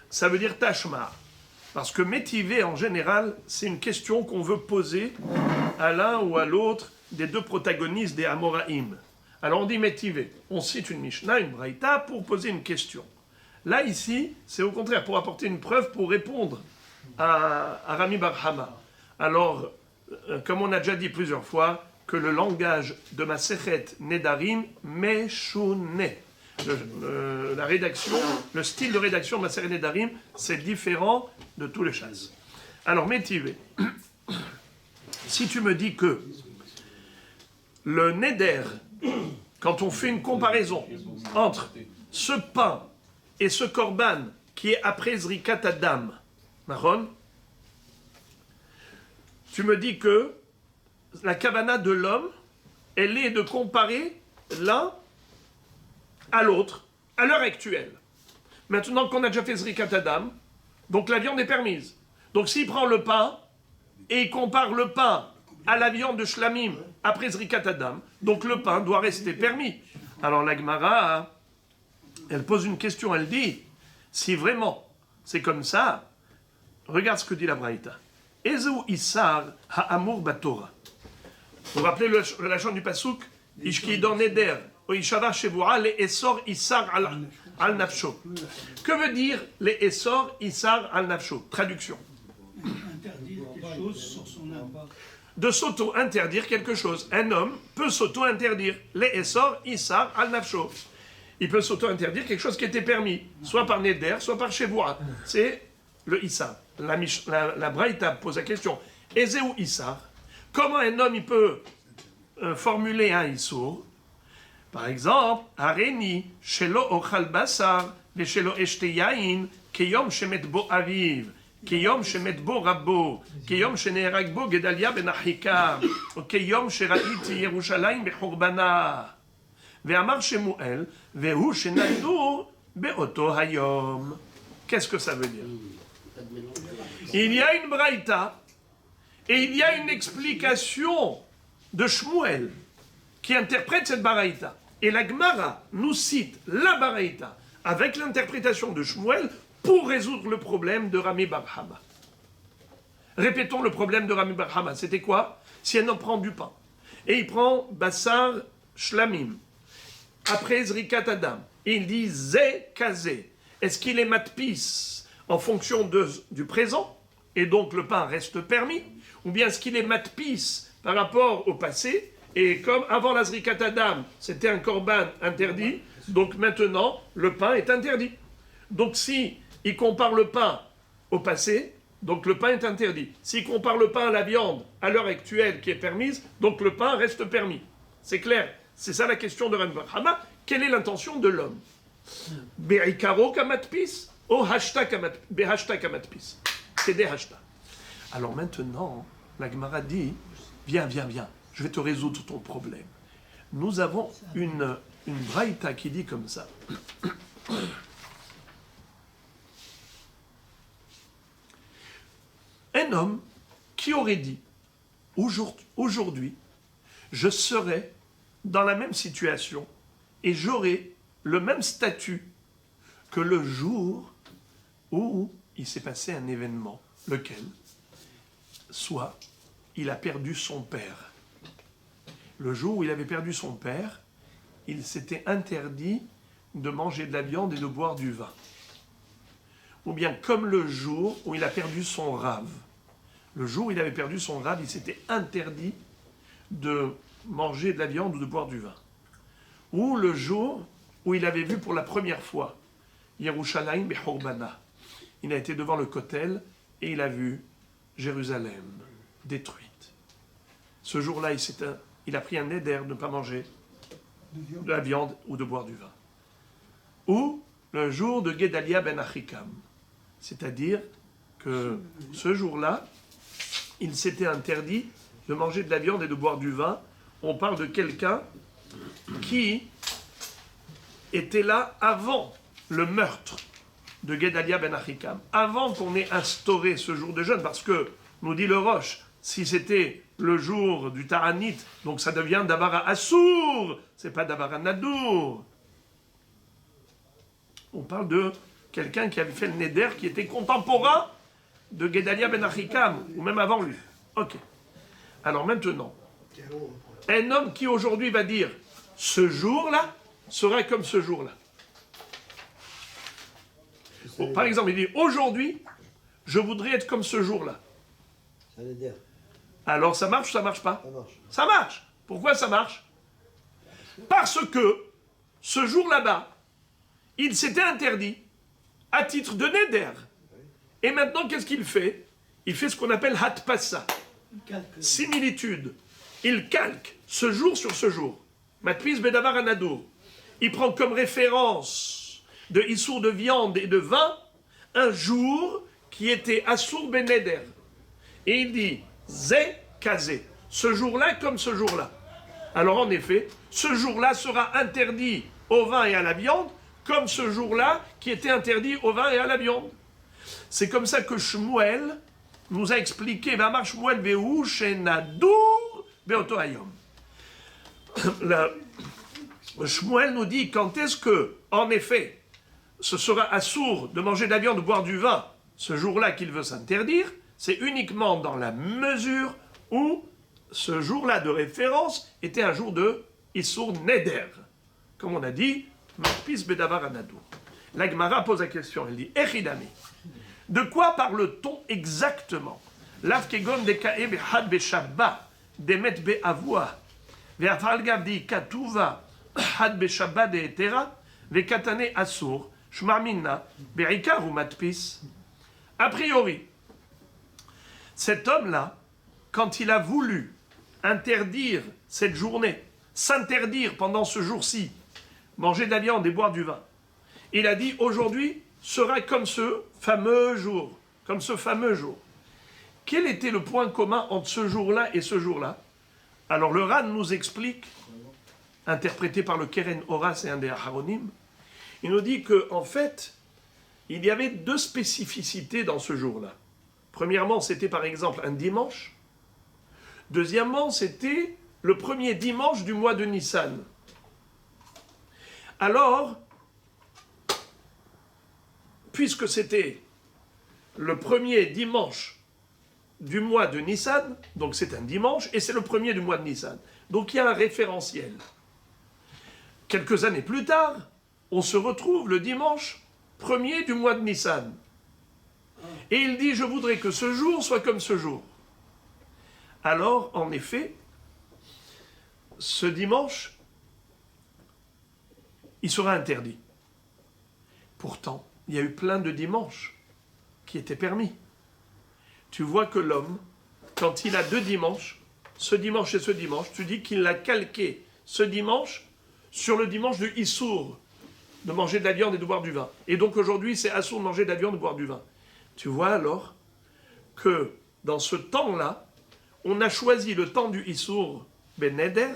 ça veut dire tashmar. Parce que métivé, en général, c'est une question qu'on veut poser à l'un ou à l'autre des deux protagonistes des Amoraïm. Alors on dit métivé. On cite une Mishnah, une Braïta, pour poser une question. Là, ici, c'est au contraire pour apporter une preuve, pour répondre à Rami Bar Hama. Alors, comme on a déjà dit plusieurs fois, que le langage de Masechet Nedarim Meshouné. La rédaction, le style de rédaction de Masechet Nedarim, c'est différent de tous les chasses. Alors, métivé. Si tu me dis que le Neder, quand on fait une comparaison entre ce pain et ce korban qui est après Zrikat Adam, Maron, tu me dis que la kavana de l'homme, elle est de comparer l'un à l'autre, à l'heure actuelle. Maintenant qu'on a déjà fait Zrikat Adam, donc la viande est permise. Donc s'il prend le pain, et il compare le pain à la viande de Shlamim après Zrikat Adam, donc le pain doit rester permis. Alors la Gemara, elle pose une question, elle dit, si vraiment c'est comme ça, regarde ce que dit la Braïta. Ezeu Issar ha'amur batora. Vous vous rappelez le lachon du Passouk? Ishki don neder, o ishava shevura le essor Issar al nafsho. Que veut dire le essor Issar al nafsho? Traduction. Interdire quelque chose sur son âme. De s'auto-interdire quelque chose. Un homme peut s'auto-interdire. Le essor Issar al nafsho. Il peut s'auto-interdire quelque chose qui était permis, soit par neder, soit par shevura. C'est le Issar. La Braïta pose la question, Ezeu Issar, comment un homme il peut formuler un Issour? Par exemple, Areni, Shelo Ochal Basar, ve Shelo Eshte Yain, Keyom Shemet Bo Aviv, Keyom Shemet Bo Rabbo, Keyom Sheneherag Bo Gedalia ben Achikam, Keyom Sheraiti Yerushalayim Bechurbana, Ve'amar Shemuel, Ve'hu Shenadur Be'oto Hayom. Qu'est-ce que ça veut dire? Il y a une braïta et il y a une explication de Shmuel qui interprète cette braïta. Et la Gemara nous cite la Baraïta avec l'interprétation de Shmuel pour résoudre le problème de Rami Bar Hama. Répétons le problème de Rami Bar Hama. C'était quoi? Si elle en prend du pain, et il prend Bassar Shlamim, après Zrikat Adam, et il dit Zé Kazé, est-ce qu'il est matpis en fonction du présent, et donc le pain reste permis, ou bien est-ce qu'il est matpis par rapport au passé, et comme avant la Zrikat Adam, c'était un korban interdit, donc maintenant, le pain est interdit. Donc si il compare le pain au passé, donc le pain est interdit. S'il compare le pain à la viande à l'heure actuelle qui est permise, donc le pain reste permis. C'est clair. C'est ça la question de Rami Bar Hama. Quelle est l'intention de l'homme? Be'ikaro kamatpis ou hashta kamatpis. C'est des hashta. Alors maintenant, la Gemara dit, viens, je vais te résoudre ton problème. Nous avons une braïta qui dit comme ça. Un homme qui aurait dit, aujourd'hui, je serai dans la même situation et j'aurai le même statut que le jour où il s'est passé un événement, lequel, soit il a perdu son père. Le jour où il avait perdu son père, il s'était interdit de manger de la viande et de boire du vin. Ou bien comme le jour où il a perdu son rave. Le jour où il avait perdu son rave, il s'était interdit de manger de la viande ou de boire du vin. Ou le jour où il avait vu pour la première fois Yerushalayim Behorbana. Il a été devant le Kotel et il a vu Jérusalem détruite. Ce jour-là, il a pris un éder de ne pas manger de la viande ou de boire du vin. Ou le jour de Gedalia ben Achikam. C'est-à-dire que ce jour-là, il s'était interdit de manger de la viande et de boire du vin. On parle de quelqu'un qui était là avant le meurtre de Gedalia ben Achikam, avant qu'on ait instauré ce jour de jeûne, parce que, nous dit le Roche, si c'était le jour du Ta'anit, donc ça devient Davara Assour, c'est pas Davara Nadour. On parle de quelqu'un qui avait fait le Neder, qui était contemporain de Gedalia ben Achikam, ou même avant lui. Ok. Alors maintenant, un homme qui aujourd'hui va dire, ce jour-là sera comme ce jour-là. Bon, par exemple, il dit, aujourd'hui, je voudrais être comme ce jour-là. Ça veut dire. Alors ça marche ou ça marche pas? Ça marche. Ça marche. Pourquoi ça marche? Parce que ce jour là-bas, il s'était interdit à titre de Neder. Et maintenant, qu'est-ce qu'il fait? Il fait ce qu'on appelle Hatpassa. Similitude. Il calque ce jour sur ce jour. Matpis Bedavar Anadour. Il prend comme référence de Issour de viande et de vin un jour qui était Assour Ben Neder. Et il dit Zé Kazé. Ce jour-là comme ce jour-là. Alors en effet, ce jour-là sera interdit au vin et à la viande, comme ce jour-là qui était interdit au vin et à la viande. C'est comme ça que Shmuel nous a expliqué Vamar Shmuel Vehu Shenadour Beoto Hayom. Shmuel nous dit quand est-ce que, en effet, ce sera assourd de manger de la viande, de boire du vin, ce jour-là qu'il veut s'interdire, c'est uniquement dans la mesure où ce jour-là de référence était un jour de Issour Neder. Comme on a dit, Matpis Bedavar Anadour. La Gemara pose la question, elle dit Echidami. De quoi parle-t-on exactement? L'afkegon de Kae Behad Beshabba, Demet Be'avua, Ve'afalgav di Katuva, Had Beshabba de Etera, Ve'katane Asur, Shmarmina, Be'ikar ou Matpis. A priori, cet homme-là, quand il a voulu interdire cette journée, s'interdire pendant ce jour-ci, manger de la viande et boire du vin, il a dit aujourd'hui sera comme ce fameux jour, comme ce fameux jour. Quel était le point commun entre ce jour-là et ce jour-là? Alors le Ran nous explique, interprété par le Keren Horas et un des Aharonim, il nous dit qu'en fait, il y avait deux spécificités dans ce jour-là. Premièrement, c'était par exemple un dimanche. Deuxièmement, c'était le premier dimanche du mois de Nissan. Alors, puisque c'était le premier dimanche du mois de Nissan, donc c'est un dimanche, et c'est le premier du mois de Nissan. Donc il y a un référentiel. Quelques années plus tard, on se retrouve le dimanche premier du mois de Nissan. Et il dit, je voudrais que ce jour soit comme ce jour. Alors, en effet, ce dimanche, il sera interdit. Pourtant, il y a eu plein de dimanches qui étaient permis. Tu vois que l'homme, quand il a 2 dimanches, ce dimanche et ce dimanche, tu dis qu'il a calqué ce dimanche sur le dimanche du Issour, de manger de la viande et de boire du vin. Et donc aujourd'hui, c'est Assour de manger de la viande et de boire du vin. Tu vois alors que dans ce temps-là, on a choisi le temps du Issour ben Neder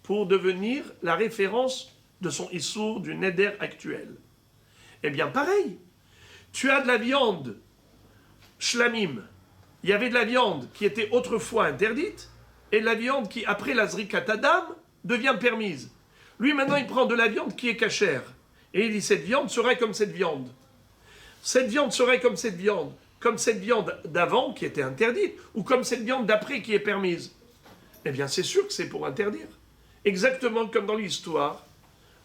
pour devenir la référence de son Issour du Neder actuel. Eh bien pareil, tu as de la viande, shlamim, il y avait de la viande qui était autrefois interdite, et de la viande qui, après la zrikat adam, devient permise. Lui, maintenant, il prend de la viande qui est cachère, et il dit, cette viande serait comme cette viande. Cette viande serait comme cette viande d'avant qui était interdite, ou comme cette viande d'après qui est permise. Eh bien, c'est sûr que c'est pour interdire. Exactement comme dans l'histoire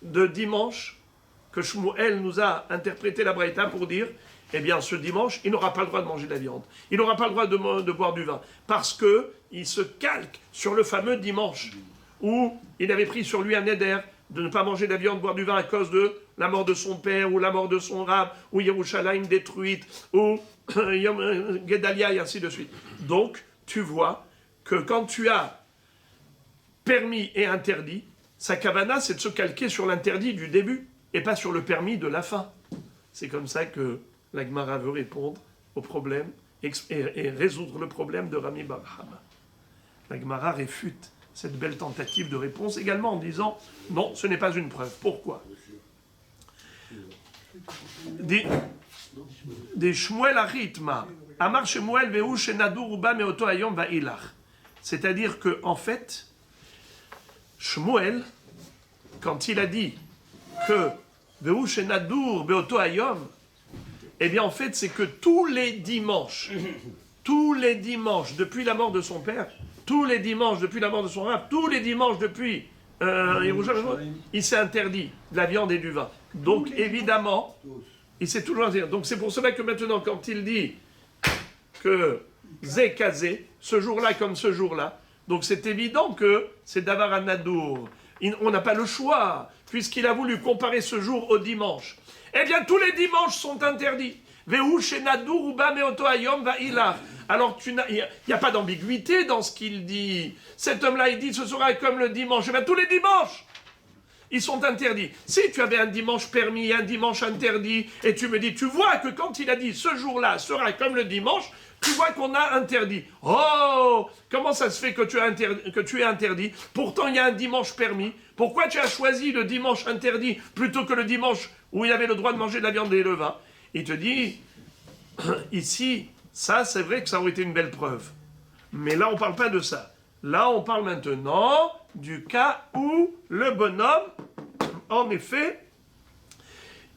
de dimanche, que Shmuel nous a interprété la Braïta pour dire, eh bien, ce dimanche, il n'aura pas le droit de manger de la viande. Il n'aura pas le droit de boire du vin. Parce qu'il se calque sur le fameux dimanche où il avait pris sur lui un éder de ne pas manger de la viande, boire du vin à cause de la mort de son père, ou la mort de son rab, ou Yerushalayim détruite, ou Gedalia, et ainsi de suite. Donc, tu vois que quand tu as permis et interdit, sa kavana, c'est de se calquer sur l'interdit du début, et pas sur le permis de la fin. C'est comme ça que la Gemara veut répondre au problème, et résoudre le problème de Rami bar Hama. La Gemara réfute cette belle tentative de réponse, également en disant « Non, ce n'est pas une preuve. » Pourquoi ? Des Shmuel Aritma, Amar Shmuel Vehu Shenadur Uba Meoto Hayom Vailach. C'est-à-dire que, en fait, Shmuel, quand il a dit que Vehu Shenadur Beoto Hayom, eh bien, en fait, c'est que tous les dimanches, depuis la mort de son père, tous les dimanches depuis la mort de son rab, tous les dimanches depuis il s'est interdit de la viande et du vin. Donc, évidemment, il s'est toujours interdit. Donc, c'est pour cela que maintenant, quand il dit que Zé Kazé, ce jour-là comme ce jour-là, donc c'est évident que c'est Davar Anadour. On n'a pas le choix, puisqu'il a voulu comparer ce jour au dimanche. Eh bien, tous les dimanches sont interdits. Vehu shenadur uba meoto hayom vailach. Alors, il n'y a pas d'ambiguïté dans ce qu'il dit. Cet homme-là, il dit, ce sera comme le dimanche. Eh bien, tous les dimanches, ils sont interdits. Si tu avais un dimanche permis, un dimanche interdit, et tu me dis, tu vois que quand il a dit, ce jour-là sera comme le dimanche, tu vois qu'on a interdit. Oh, comment ça se fait que tu es interdit? Pourtant, il y a un dimanche permis. Pourquoi tu as choisi le dimanche interdit plutôt que le dimanche où il avait le droit de manger de la viande et le vin? Il te dit, ici, ça, c'est vrai que ça aurait été une belle preuve. Mais là, on ne parle pas de ça. Là, on parle maintenant du cas où le bonhomme, en effet,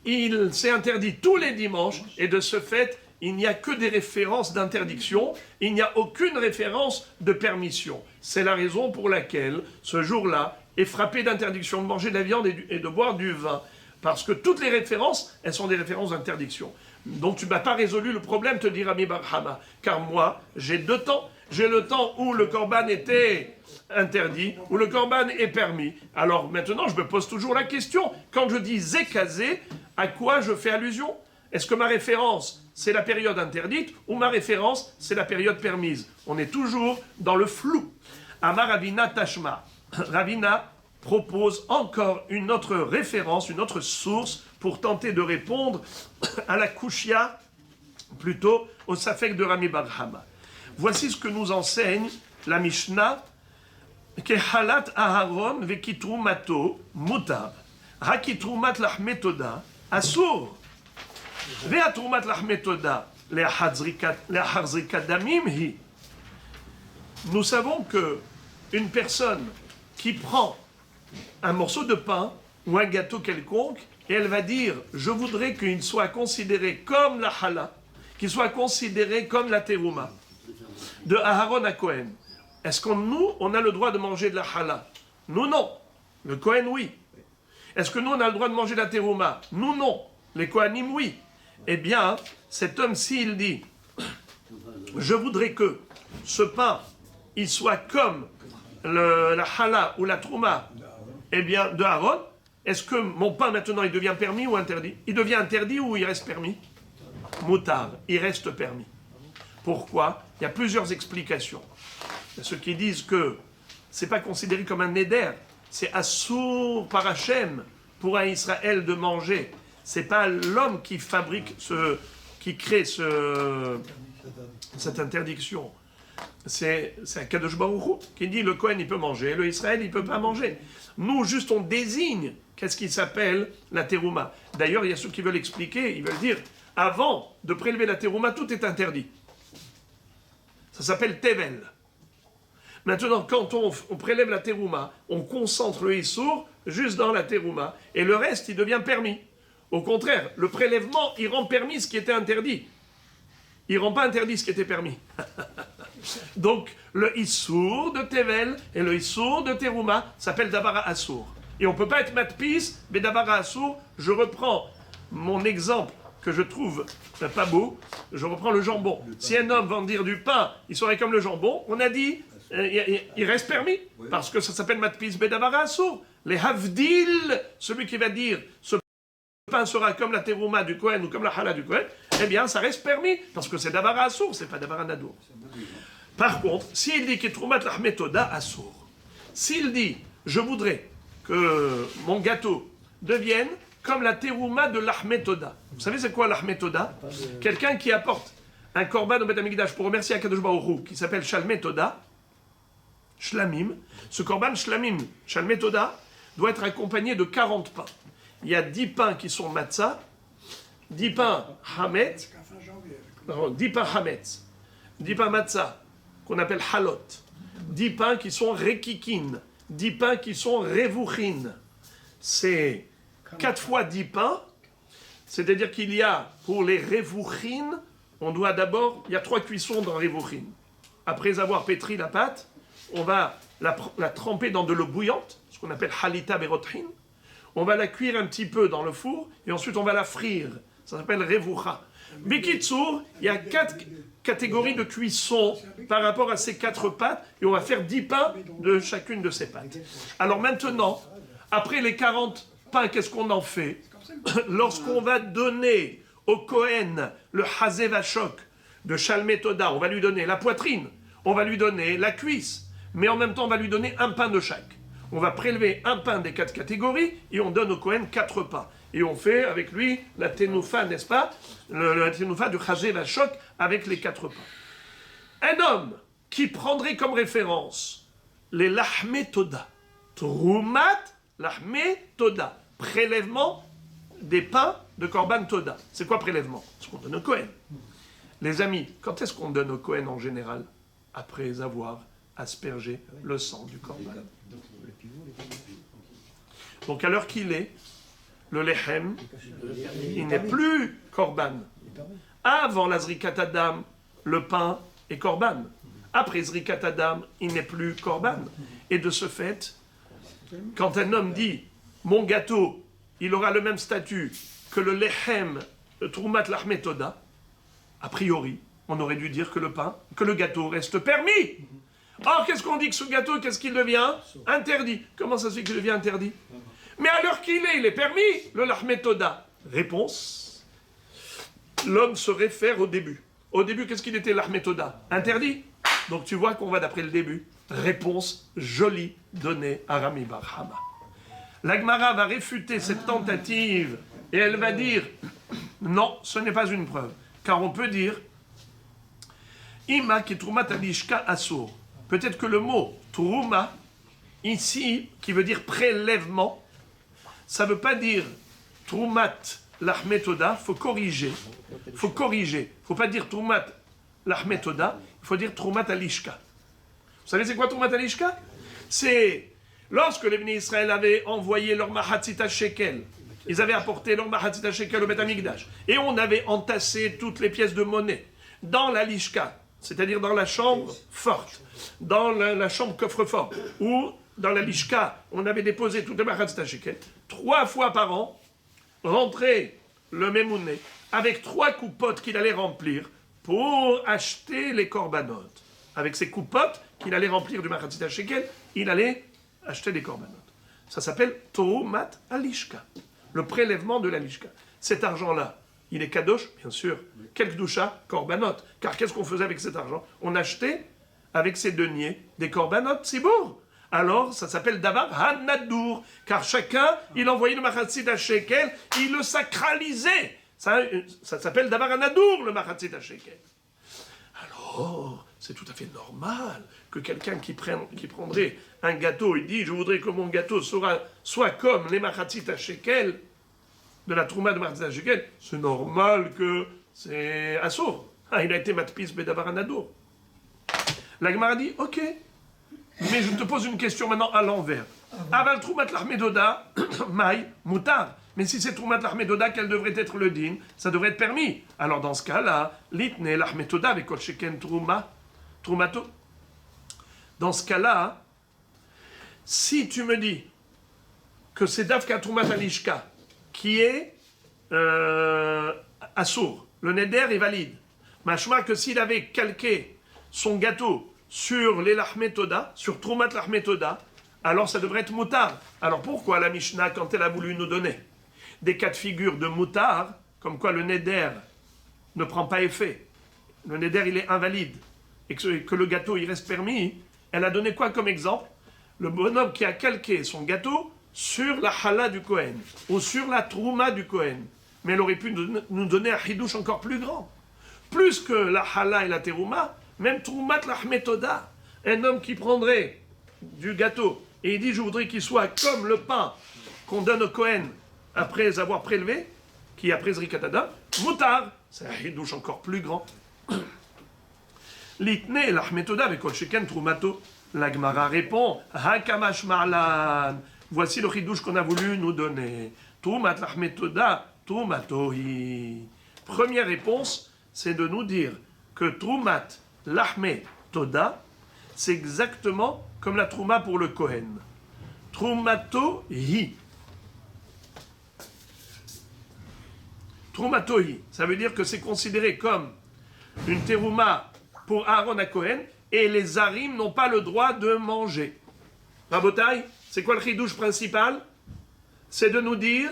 il s'est interdit tous les dimanches, et de ce fait, il n'y a que des références d'interdiction, il n'y a aucune référence de permission. C'est la raison pour laquelle, ce jour-là, est frappé d'interdiction de manger de la viande et de boire du vin. Parce que toutes les références, elles sont des références d'interdiction. Donc tu ne m'as pas résolu le problème, te dit Rami bar Hama. Car moi, j'ai 2 temps. J'ai le temps où le korban était interdit, où le korban est permis. Alors maintenant, je me pose toujours la question. Quand je dis Zekazé, à quoi je fais allusion? Est-ce que ma référence, c'est la période interdite, ou ma référence, c'est la période permise? On est toujours dans le flou. Amar Ravina Tashma. Ravina propose encore une autre référence, une autre source pour tenter de répondre à la kushia, plutôt au safek de Rami bar Hama. Voici ce que nous enseigne la Mishnah, Kehalat Aharon vekitrumato mutar, hakitrumat lahmetoda asur, veatrumat lahmetoda leharzrikat damim hi. Nous savons que une personne qui prend un morceau de pain ou un gâteau quelconque, et elle va dire, je voudrais qu'il soit considéré comme la challah, qu'il soit considéré comme la terouma de Aharon à Cohen. Est-ce que nous, on a le droit de manger de la challah? Nous, non. Le Cohen, oui. Est-ce que nous, on a le droit de manger de la terouma? Nous, non. Les Kohanim, oui. Eh bien, cet homme, s'il dit, je voudrais que ce pain, il soit comme la challah ou la trouma, eh bien, de Aaron, est-ce que mon pain, maintenant, il devient permis ou interdit? Il devient interdit ou il reste permis? Moutard, il reste permis. Pourquoi? Il y a plusieurs explications. Il y a ceux qui disent que ce n'est pas considéré comme un neder, c'est assour par Hachem pour un Israël de manger. Ce n'est pas l'homme qui fabrique, qui crée cette interdiction. C'est Akadosh Baruch Hu qui dit le Kohen il peut manger, le Israël il ne peut pas manger. Nous, juste on désigne qu'est-ce qui s'appelle la terouma. D'ailleurs, il y a ceux qui veulent expliquer, ils veulent dire avant de prélever la terouma, tout est interdit. Ça s'appelle tevel. Maintenant, quand on prélève la terouma, on concentre le issour juste dans la terouma, et le reste, il devient permis. Au contraire, le prélèvement, il rend permis ce qui était interdit. Il ne rend pas interdit ce qui était permis. Donc, le issour de tevel et le issour de terouma s'appelle dabara assour. Et on ne peut pas être matpis, mais dabara assour, je reprends mon exemple que je trouve pas beau, je reprends le jambon. Si un homme vend dire du pain, il serait comme le jambon, on a dit, il reste permis, parce que ça s'appelle matpis bedavara assour. Les havdil, celui qui va dire ce pain sera comme la terouma du Kohen ou comme la challah du Kohen, eh bien ça reste permis, parce que c'est davara assour, c'est pas davara nadour. Par contre, s'il dit qu'il troumat l'ahmetoda assour, s'il dit, je voudrais que mon gâteau devienne comme la terouma de l'ahmetoda. Vous savez c'est quoi l'ahmetoda? Quelqu'un qui apporte un korban au Beth Amikdash pour remercier Akadosh Baruch Hu, qui s'appelle shalmetoda, shlamim. Ce korban shlamim, shalmetoda, doit être accompagné de 40 pains. Il y a 10 pains qui sont matzah, 10 pains hametz, 10 pains hametz, 10 pains matzah, qu'on appelle halot, 10 pains qui sont rekikin, 10 pains qui sont revuchin. C'est 4 fois 10 pains, c'est-à-dire qu'il y a, pour les revuchin, on doit d'abord, il y a 3 cuissons dans revuchin. Après avoir pétri la pâte, on va la tremper dans de l'eau bouillante, ce qu'on appelle halita berotrin. On va la cuire un petit peu dans le four, et ensuite on va la frire. Ça s'appelle revucha. Bikitsour, il y a 4 catégories de cuisson par rapport à ces 4 pâtes, et on va faire 10 pains de chacune de ces pâtes. Alors maintenant, après les 40 pains, qu'est-ce qu'on en fait? Lorsqu'on va donner au Kohen le Hazé Vachok de Shalmetoda, on va lui donner la poitrine, on va lui donner la cuisse, mais en même temps on va lui donner un pain de chaque. On va prélever un pain des 4 catégories et on donne au Kohen 4 pains. Et on fait avec lui la tenoufa, n'est-ce pas? La tenoufa du Hazé Vachok avec les 4 pains. Un homme qui prendrait comme référence les Lahmetoda, Troumat Lahmetoda, prélèvement des pains de Korban Toda. C'est quoi prélèvement? Ce qu'on donne au Kohen. Les amis, quand est-ce qu'on donne au Kohen en général? Après avoir aspergé le sang du Korban. Donc à l'heure qu'il est, le Lechem, il n'est plus Korban. Avant la Zrikat Adam, le pain est Korban. Après Zrikat Adam, il n'est plus Korban. Et de ce fait, quand un homme dit « mon gâteau, il aura le même statut que le Lechem, le Troumat Lahmetoda », a priori, on aurait dû dire que le gâteau reste permis. Or, qu'est-ce qu'on dit que ce gâteau, qu'est-ce qu'il devient? Interdit. Comment ça se fait qu'il devient interdit? Mais à l'heure qu'il est, il est permis, le Lahmetoda. Réponse, l'homme se réfère au début. Au début, qu'est-ce qu'il était l'Ahmetoda? Interdit. Donc tu vois qu'on va d'après le début. Réponse jolie donnée à Rami Bar Hama. La Gemara va réfuter cette tentative et elle va dire non, ce n'est pas une preuve. Car on peut dire Ima ki Troumat alishka asur. Peut-être que le mot Trouma, ici, qui veut dire prélèvement, ça ne veut pas dire Troumat l'Ahmetoda, il faut corriger. Il faut corriger. Il ne faut pas dire Troumat l'Ahmetoda, il faut dire Troumat alishka. Vous savez c'est quoi Troumat alishka? C'est Lorsque les bénis Israël avaient envoyé leur mahatzita shekel, ils avaient apporté leur mahatzita shekel au Beth Amikdash, et on avait entassé toutes les pièces de monnaie dans la lishka, c'est-à-dire dans la chambre forte, dans la chambre coffre-fort, ou dans la lishka, on avait déposé toutes les mahatzita shekel. 3 fois par an, rentrait le Memouné avec 3 coupottes qu'il allait remplir pour acheter les corbanotes. Avec ces coupottes qu'il allait remplir du mahatzita shekel, il allait acheter des corbanotes. Ça s'appelle Torumat Alishka, le prélèvement de la lishka. Cet argent-là, il est kadosh, bien sûr. Quel kdusha? Korbanot. Car qu'est-ce qu'on faisait avec cet argent? On achetait, avec ces deniers, des korbanot tzibour. Alors, ça s'appelle Davar Hanadour. Car chacun, il envoyait le mahatzita shekel, il le sacralisait. Ça s'appelle Davar Hanadour, le mahatzita shekel. Alors, c'est tout à fait normal que quelqu'un qui prendrait un gâteau et dit « Je voudrais que mon gâteau soit comme les mahatzita shekel » de la trouma de mahatzita shekel, c'est normal que c'est assour. Ah, il a été matpis bedavar anadour. La Gemara dit « Ok, mais je te pose une question maintenant à l'envers. Aval troumat l'achmedoda, maï, moutar. Mais si c'est troumat l'achmedoda, quel devrait être le din? Ça devrait être permis. Alors dans ce cas-là, litne l'achmedoda avec kol sheken troumato. Dans ce cas-là, si tu me dis que c'est Dafka Troumat Alishka qui est assour, le neder est valide. Machma que s'il avait calqué son gâteau sur les Lachmetoda, sur Troumat Lachmetoda, alors ça devrait être moutard. Alors pourquoi la Mishnah, quand elle a voulu nous donner des cas de figure de moutard, comme quoi le neder ne prend pas effet, le neder il est invalide, et que le gâteau il reste permis, elle a donné quoi comme exemple? Le bonhomme qui a calqué son gâteau sur la chala du Kohen, ou sur la trouma du Kohen. Mais elle aurait pu nous donner un hidouche encore plus grand. Plus que la chala et la terouma, même troumat l'achmetoda. Un homme qui prendrait du gâteau et il dit je voudrais qu'il soit comme le pain qu'on donne au Kohen après avoir prélevé, qui est après Zrikatadam, moutar, c'est un hidouche encore plus grand. Litne l'achmetoda avec kol sheken troumato. La Gemara répond Hakamash Marlan. Voici le chidouche qu'on a voulu nous donner. Troumat l'achmetoda, troumatohi. Première réponse, c'est de nous dire que Troumat l'achmetoda, c'est exactement comme la trouma pour le Kohen. Troumatohi. Troumatohi, ça veut dire que c'est considéré comme une terouma pour Aaron à Kohen, et les Harim n'ont pas le droit de manger. Rabotai, c'est quoi le chidouche principal? C'est de nous dire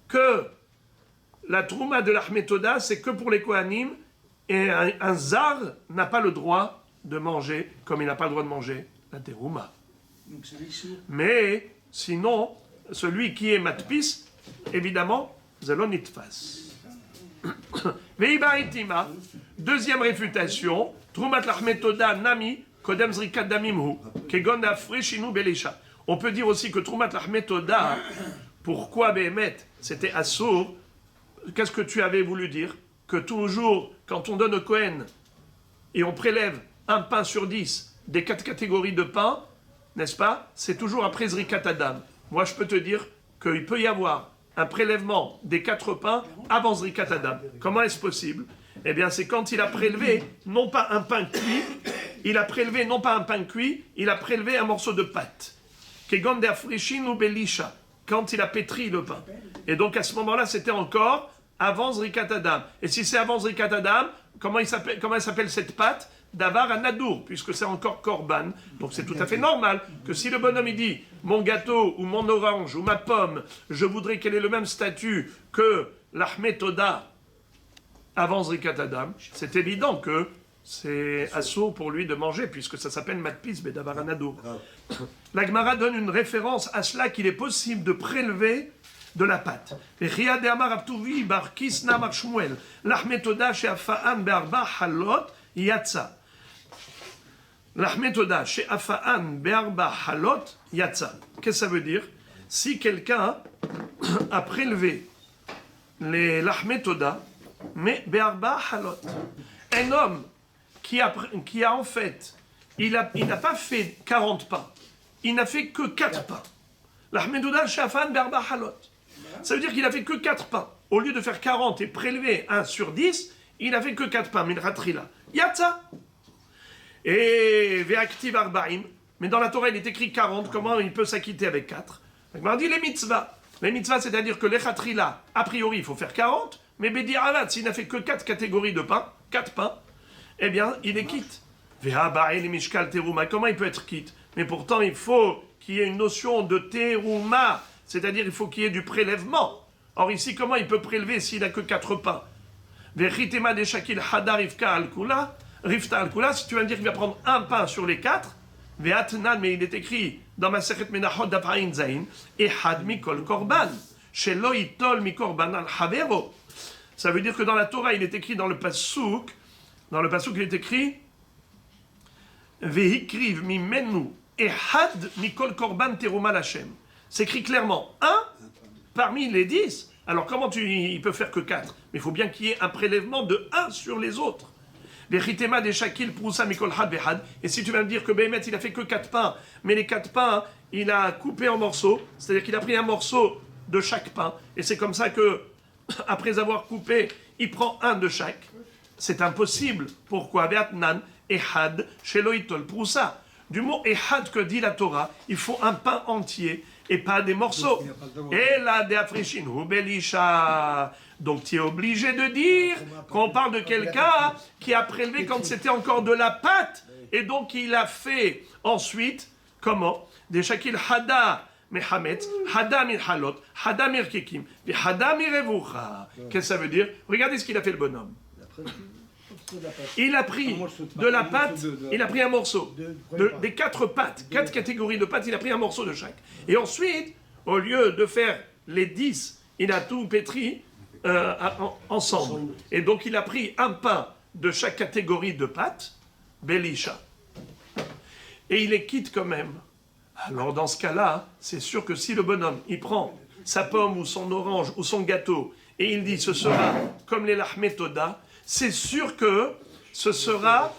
que la trouma de l'achmetoda, c'est que pour les Kohanim, et un zar n'a pas le droit de manger, comme il n'a pas le droit de manger la terouma. Mais sinon, celui qui est matpis, évidemment, zalon itfas. Veibaitima, deuxième réfutation, Troumat l'achmetoda nami kodem zrikat damimhu kegon afreshinu belisha. On peut dire aussi que Troumat l'achmetoda, pourquoi Béhémet, c'était assour. Qu'est-ce que tu avais voulu dire? Que toujours, quand on donne au Kohen et on prélève un pain sur 10 des 4 catégories de pain, n'est-ce pas? C'est toujours après Zrikat Adam. Moi, je peux te dire qu'il peut y avoir un prélèvement des 4 pains avant Zrikat Adam. Comment est-ce possible? Eh bien, c'est quand il a prélevé, non pas un pain cuit, il a prélevé un morceau de pâte. Kegon d'afrishin ou belisha, quand il a pétri le pain. Et donc, à ce moment-là, c'était encore avant Zrikat Adam. Et si c'est avant Zrikat Adam, comment elle s'appelle cette pâte? Davar Anadour, puisque c'est encore korban. Donc c'est tout à fait normal que si le bonhomme il dit mon gâteau ou mon orange ou ma pomme, je voudrais qu'elle ait le même statut que l'achmetoda avant Zrikat Adam, c'est évident que c'est assourd pour lui de manger, puisque ça s'appelle matpis bedavar anadour. La Gemara donne une référence à cela qu'il est possible de prélever de la pâte. L'achmetoda she'afa'an be'arba halot yatsa. L'achmetoda she'afa'an be'arba halot yatsa. Qu'est-ce que ça veut dire? Si quelqu'un a prélevé l'achmetoda, mais be'arba halot, un homme qui a en fait, il n'a pas fait 40 pains, il n'a fait que 4 pains. L'Ahmedouda Shafan Berba Halot. Ça veut dire qu'il a fait que 4 pains. Au lieu de faire 40 et prélever 1 sur 10, il n'a fait que 4 pains. Minratrila. Yatsa. Et Ve'aktiv Arba'im. Mais dans la Torah, il est écrit 40. Comment il peut s'acquitter avec 4? On dit les mitzvahs. Les mitzvahs, c'est-à-dire que les chatrila, a priori, il faut faire 40. Mais Bedi Avat, s'il n'a fait que 4 catégories de pain, 4 pains, eh bien, il est quitte. Comment il peut être quitte? Mais pourtant, il faut qu'il y ait une notion de terouma, c'est-à-dire il faut qu'il y ait du prélèvement. Or ici, comment il peut prélever s'il n'a que 4 pains? Si tu vas me dire qu'il va prendre un pain sur les 4, mais il est écrit dans ma Sechet Menachot d'Apaïn Zain, Ehad mikol korban, shelo itol mikorban al havero. Ça veut dire que dans la Torah, il est écrit dans le Passouk, il est écrit Vehikriv mimenu ehad mikol korban teruma lachem. C'est écrit clairement, un parmi les 10. Alors comment il peut faire que 4? Mais il faut bien qu'il y ait un prélèvement de 1 sur les autres. Vechitema de shakil prousa mikol had behad. Et si tu vas me dire que Béhémet, il a fait que 4 pains, mais les 4 pains, il a coupé en morceaux, c'est-à-dire qu'il a pris un morceau de chaque pain, et c'est comme ça que, après avoir coupé, il prend 1 de chaque. C'est impossible. Pourquoi? Be'atnan ehad shelo itol prousa. Du mot ehad que dit la Torah, il faut un pain entier et pas des morceaux. Et là, de afrishin hu belisha. Donc tu es obligé de dire qu'on parle de quelqu'un qui a prélevé quand c'était encore de la pâte. Et donc il a fait ensuite, comment? Des shakil hada mehametz, hada mir halot, hada mir kekim, hada mir revucha. Qu'est-ce que ça veut dire? Regardez ce qu'il a fait le bonhomme. Il a pris de la pâte, il a pris un morceau, des 4 pâtes, 4 catégories de pâtes, il a pris un morceau de chaque. Et ensuite, au lieu de faire les 10, il a tout pétri ensemble. Et donc il a pris un pain de chaque catégorie de pâtes, Belisha. Et il les quitte quand même. Alors dans ce cas-là, c'est sûr que si le bonhomme, il prend sa pomme ou son orange ou son gâteau, et il dit ce sera comme les lahmetoda, c'est sûr que ce sera,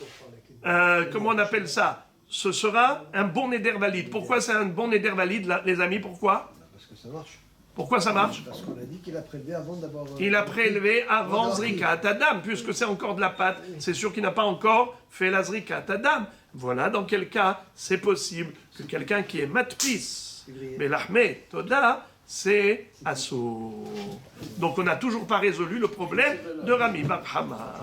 comment on appelle ça? Ce sera un bon éder valide. Pourquoi c'est un bon éder valide, les amis? Pourquoi? Parce que ça marche. Pourquoi ça marche? Parce qu'on a dit qu'il a prélevé avant d'avoir... Il a prélevé avant Zrikat Adam, puisque c'est encore de la pâte. C'est sûr qu'il n'a pas encore fait la Zrikat Adam. Voilà dans quel cas c'est possible que quelqu'un qui est matpis, mais l'ahmed toda, c'est assourd. Donc on n'a toujours pas résolu le problème de Rami Bar Hama.